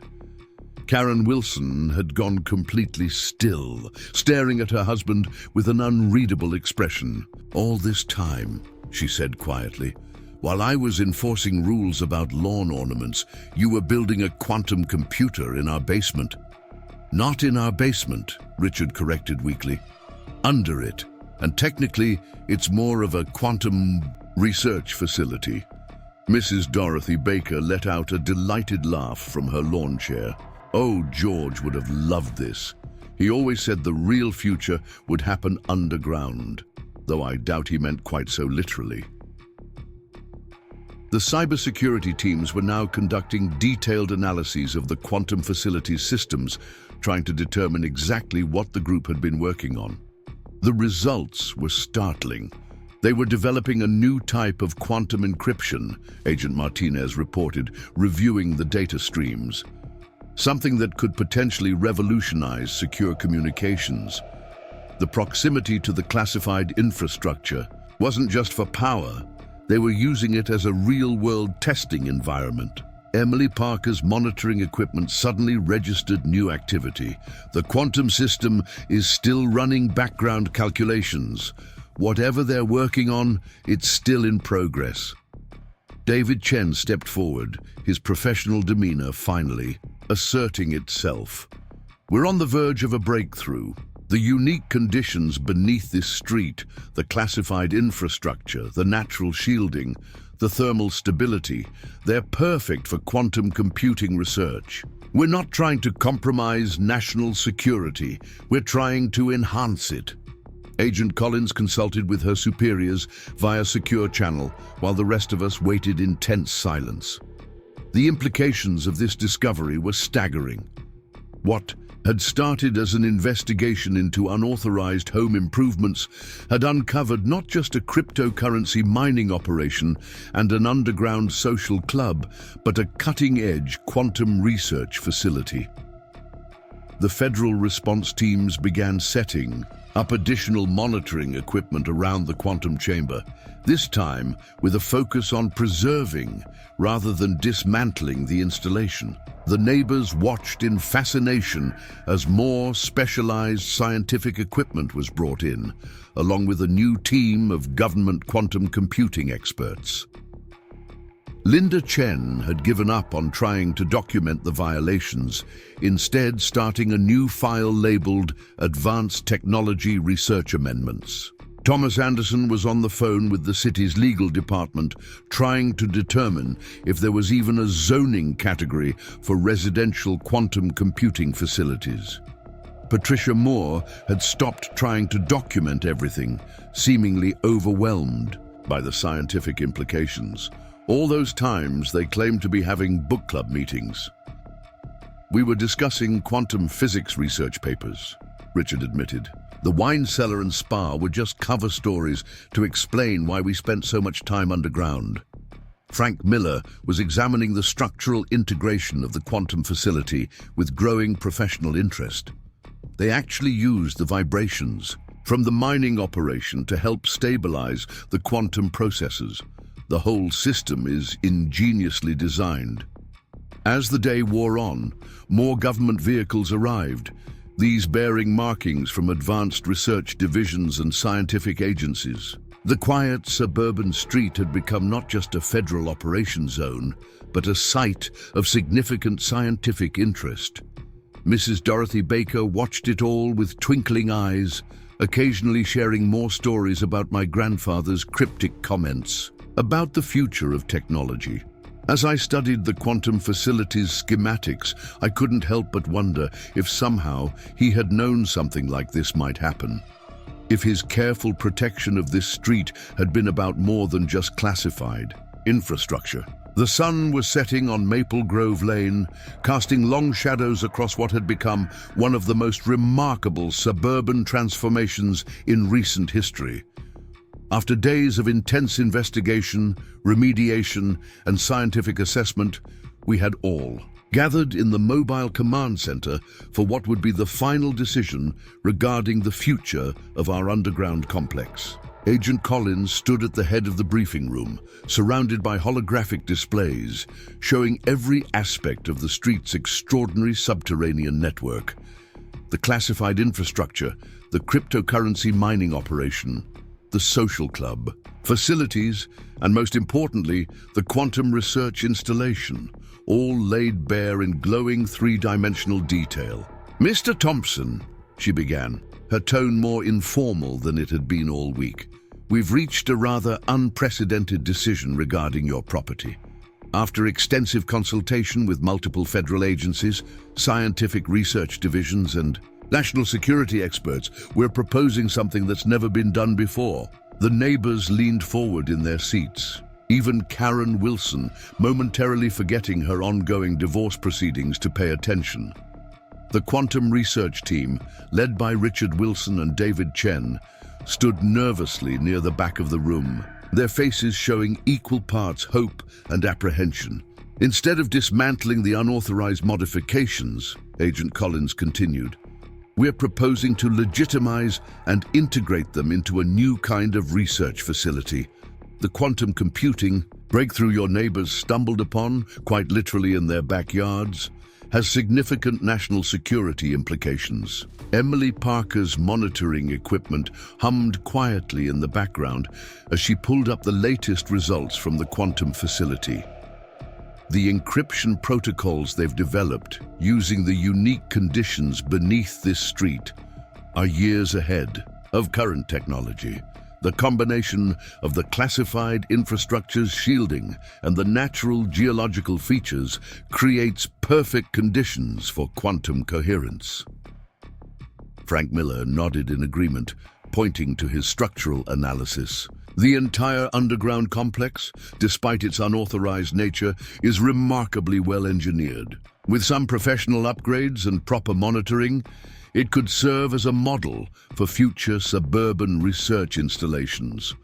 Karen Wilson had gone completely still, staring at her husband with an unreadable expression. "All this time," she said quietly, "while I was enforcing rules about lawn ornaments, you were building a quantum computer in our basement." "Not in our basement," Richard corrected weakly. "Under it. And technically, it's more of a quantum research facility." Mrs. Dorothy Baker let out a delighted laugh from her lawn chair. "Oh, George would have loved this. He always said the real future would happen underground, though I doubt he meant quite so literally." The cybersecurity teams were now conducting detailed analyses of the quantum facility's systems, trying to determine exactly what the group had been working on. The results were startling. They were developing a new type of quantum encryption, Agent Martinez reported, reviewing the data streams. Something that could potentially revolutionize secure communications. The proximity to the classified infrastructure wasn't just for power. They were using it as a real-world testing environment. Emily Parker's monitoring equipment suddenly registered new activity. The quantum system is still running background calculations. Whatever they're working on, it's still in progress. David Chen stepped forward, his professional demeanor finally asserting itself. "We're on the verge of a breakthrough. The unique conditions beneath this street, the classified infrastructure, the natural shielding, the thermal stability, they're perfect for quantum computing research. We're not trying to compromise national security, we're trying to enhance it." Agent Collins consulted with her superiors via secure channel, while the rest of us waited in tense silence. The implications of this discovery were staggering. What had started as an investigation into unauthorized home improvements had uncovered not just a cryptocurrency mining operation and an underground social club, but a cutting-edge quantum research facility. The federal response teams began setting up additional monitoring equipment around the quantum chamber, this time with a focus on preserving rather than dismantling the installation. The neighbors watched in fascination as more specialized scientific equipment was brought in, along with a new team of government quantum computing experts. Linda Chen had given up on trying to document the violations, instead starting a new file labeled Advanced Technology Research Amendments. Thomas Anderson was on the phone with the city's legal department, trying to determine if there was even a zoning category for residential quantum computing facilities. Patricia Moore had stopped trying to document everything, seemingly overwhelmed by the scientific implications. All those times they claimed to be having book club meetings. "We were discussing quantum physics research papers," Richard admitted. "The wine cellar and spa were just cover stories to explain why we spent so much time underground." Frank Miller was examining the structural integration of the quantum facility with growing professional interest. They actually used the vibrations from the mining operation to help stabilize the quantum processes. The whole system is ingeniously designed. As the day wore on, more government vehicles arrived, these bearing markings from advanced research divisions and scientific agencies. The quiet suburban street had become not just a federal operations zone, but a site of significant scientific interest. Mrs. Dorothy Baker watched it all with twinkling eyes, occasionally sharing more stories about my grandfather's cryptic comments about the future of technology. As I studied the quantum facility's schematics, I couldn't help but wonder if somehow he had known something like this might happen. If his careful protection of this street had been about more than just classified infrastructure. The sun was setting on Maple Grove Lane, casting long shadows across what had become one of the most remarkable suburban transformations in recent history. After days of intense investigation, remediation, and scientific assessment, we had all gathered in the mobile command center for what would be the final decision regarding the future of our underground complex. Agent Collins stood at the head of the briefing room, surrounded by holographic displays, showing every aspect of the street's extraordinary subterranean network. The classified infrastructure, the cryptocurrency mining operation, the social club, facilities, and most importantly, the quantum research installation, all laid bare in glowing three-dimensional detail. "Mr. Thompson," she began, her tone more informal than it had been all week, "we've reached a rather unprecedented decision regarding your property. After extensive consultation with multiple federal agencies, scientific research divisions, and national security experts, we're proposing something that's never been done before." The neighbors leaned forward in their seats, even Karen Wilson momentarily forgetting her ongoing divorce proceedings to pay attention. The quantum research team, led by Richard Wilson and David Chen, stood nervously near the back of the room, their faces showing equal parts hope and apprehension. "Instead of dismantling the unauthorized modifications," Agent Collins continued, "we're proposing to legitimize and integrate them into a new kind of research facility. The quantum computing breakthrough your neighbors stumbled upon, quite literally in their backyards, has significant national security implications." Emily Parker's monitoring equipment hummed quietly in the background as she pulled up the latest results from the quantum facility. The encryption protocols they've developed using the unique conditions beneath this street are years ahead of current technology. The combination of the classified infrastructure's shielding and the natural geological features creates perfect conditions for quantum coherence. Frank Miller nodded in agreement, pointing to his structural analysis. "The entire underground complex, despite its unauthorized nature, is remarkably well engineered. With some professional upgrades and proper monitoring, it could serve as a model for future suburban research installations."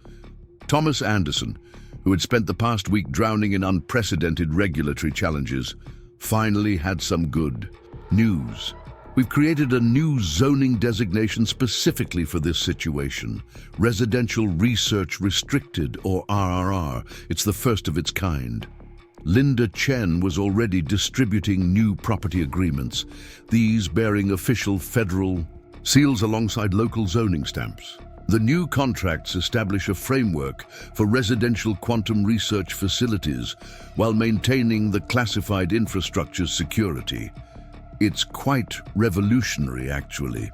Thomas Anderson, who had spent the past week drowning in unprecedented regulatory challenges, finally had some good news. We've created a new zoning designation specifically for this situation. Residential Research Restricted, or RRR. It's the first of its kind. Linda Chen was already distributing new property agreements, these bearing official federal seals alongside local zoning stamps. The new contracts establish a framework for residential quantum research facilities while maintaining the classified infrastructure's security. It's quite revolutionary, actually.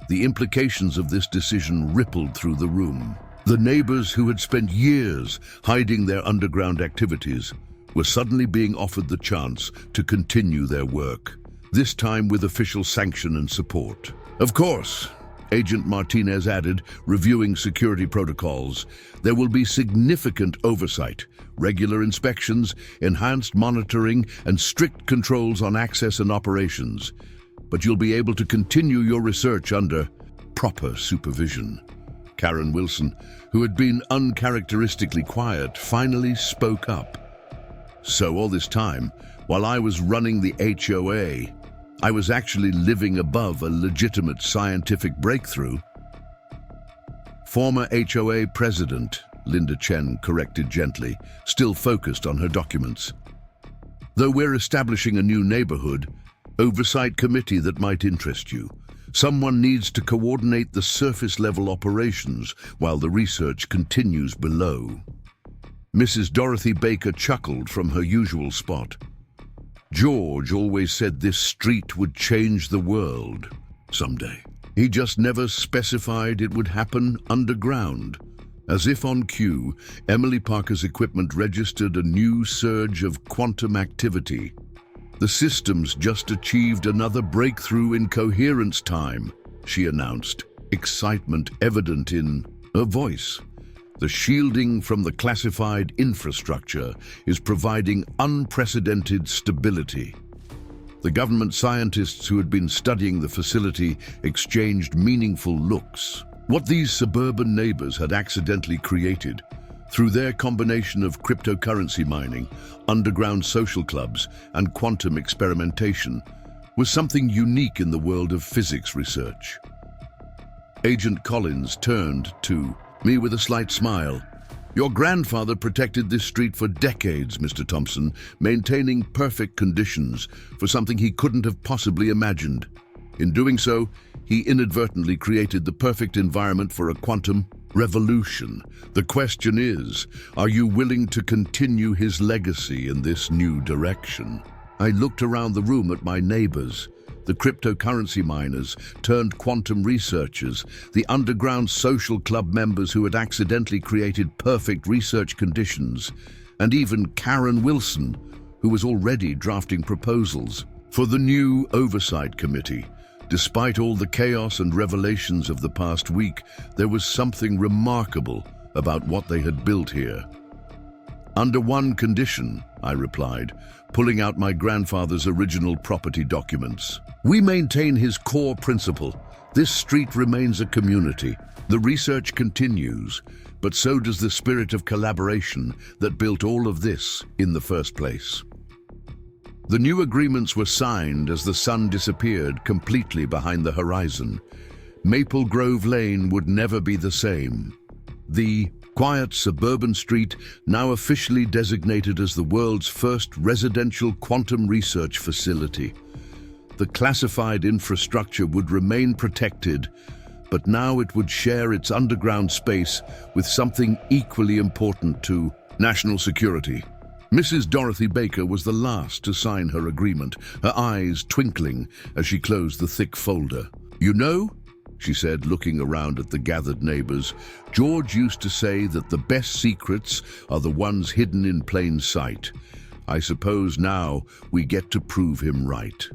The implications of this decision rippled through the room. The neighbors who had spent years hiding their underground activities were suddenly being offered the chance to continue their work, this time with official sanction and support. Of course, Agent Martinez added, reviewing security protocols, there will be significant oversight, regular inspections, enhanced monitoring, and strict controls on access and operations. But you'll be able to continue your research under proper supervision. Karen Wilson, who had been uncharacteristically quiet, finally spoke up. So all this time, while I was running the HOA, I was actually living above a legitimate scientific breakthrough. Former HOA president, Linda Chen corrected gently, still focused on her documents. Though we're establishing a new neighborhood, oversight committee that might interest you. Someone needs to coordinate the surface-level operations while the research continues below. Mrs. Dorothy Baker chuckled from her usual spot. George always said this street would change the world someday. He just never specified it would happen underground. As if on cue, Emily Parker's equipment registered a new surge of quantum activity. The system's just achieved another breakthrough in coherence time, she announced, excitement evident in her voice. The shielding from the classified infrastructure is providing unprecedented stability. The government scientists who had been studying the facility exchanged meaningful looks. What these suburban neighbors had accidentally created, through their combination of cryptocurrency mining, underground social clubs, and quantum experimentation, was something unique in the world of physics research. Agent Collins turned to me with a slight smile. Your grandfather protected this street for decades, Mr. Thompson, maintaining perfect conditions for something he couldn't have possibly imagined. In doing so, he inadvertently created the perfect environment for a quantum revolution. The question is, are you willing to continue his legacy in this new direction? I looked around the room at my neighbors, the cryptocurrency miners turned quantum researchers, the underground social club members who had accidentally created perfect research conditions, and even Karen Wilson, who was already drafting proposals for the new oversight committee. Despite all the chaos and revelations of the past week, there was something remarkable about what they had built here. Under one condition, I replied, pulling out my grandfather's original property documents. We maintain his core principle. This street remains a community. The research continues, but so does the spirit of collaboration that built all of this in the first place. The new agreements were signed as the sun disappeared completely behind the horizon. Maple Grove Lane would never be the same. The quiet suburban street, now officially designated as the world's first residential quantum research facility. The classified infrastructure would remain protected, but now it would share its underground space with something equally important to national security. Mrs. Dorothy Baker was the last to sign her agreement, her eyes twinkling as she closed the thick folder. You know, she said, looking around at the gathered neighbors, George used to say that the best secrets are the ones hidden in plain sight. I suppose now we get to prove him right.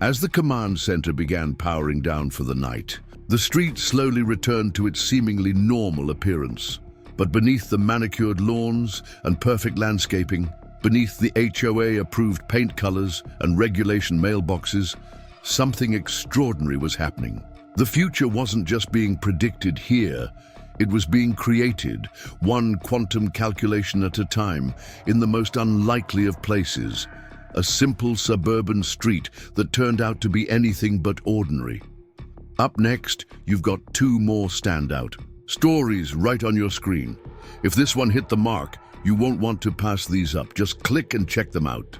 As the command center began powering down for the night, the street slowly returned to its seemingly normal appearance. But beneath the manicured lawns and perfect landscaping, beneath the HOA-approved paint colors and regulation mailboxes, something extraordinary was happening. The future wasn't just being predicted here, it was being created, one quantum calculation at a time, in the most unlikely of places. a simple suburban street that turned out to be anything but ordinary. Up next, you've got two more standout stories right on your screen. If this one hit the mark, you won't want to pass these up. Just click and check them out.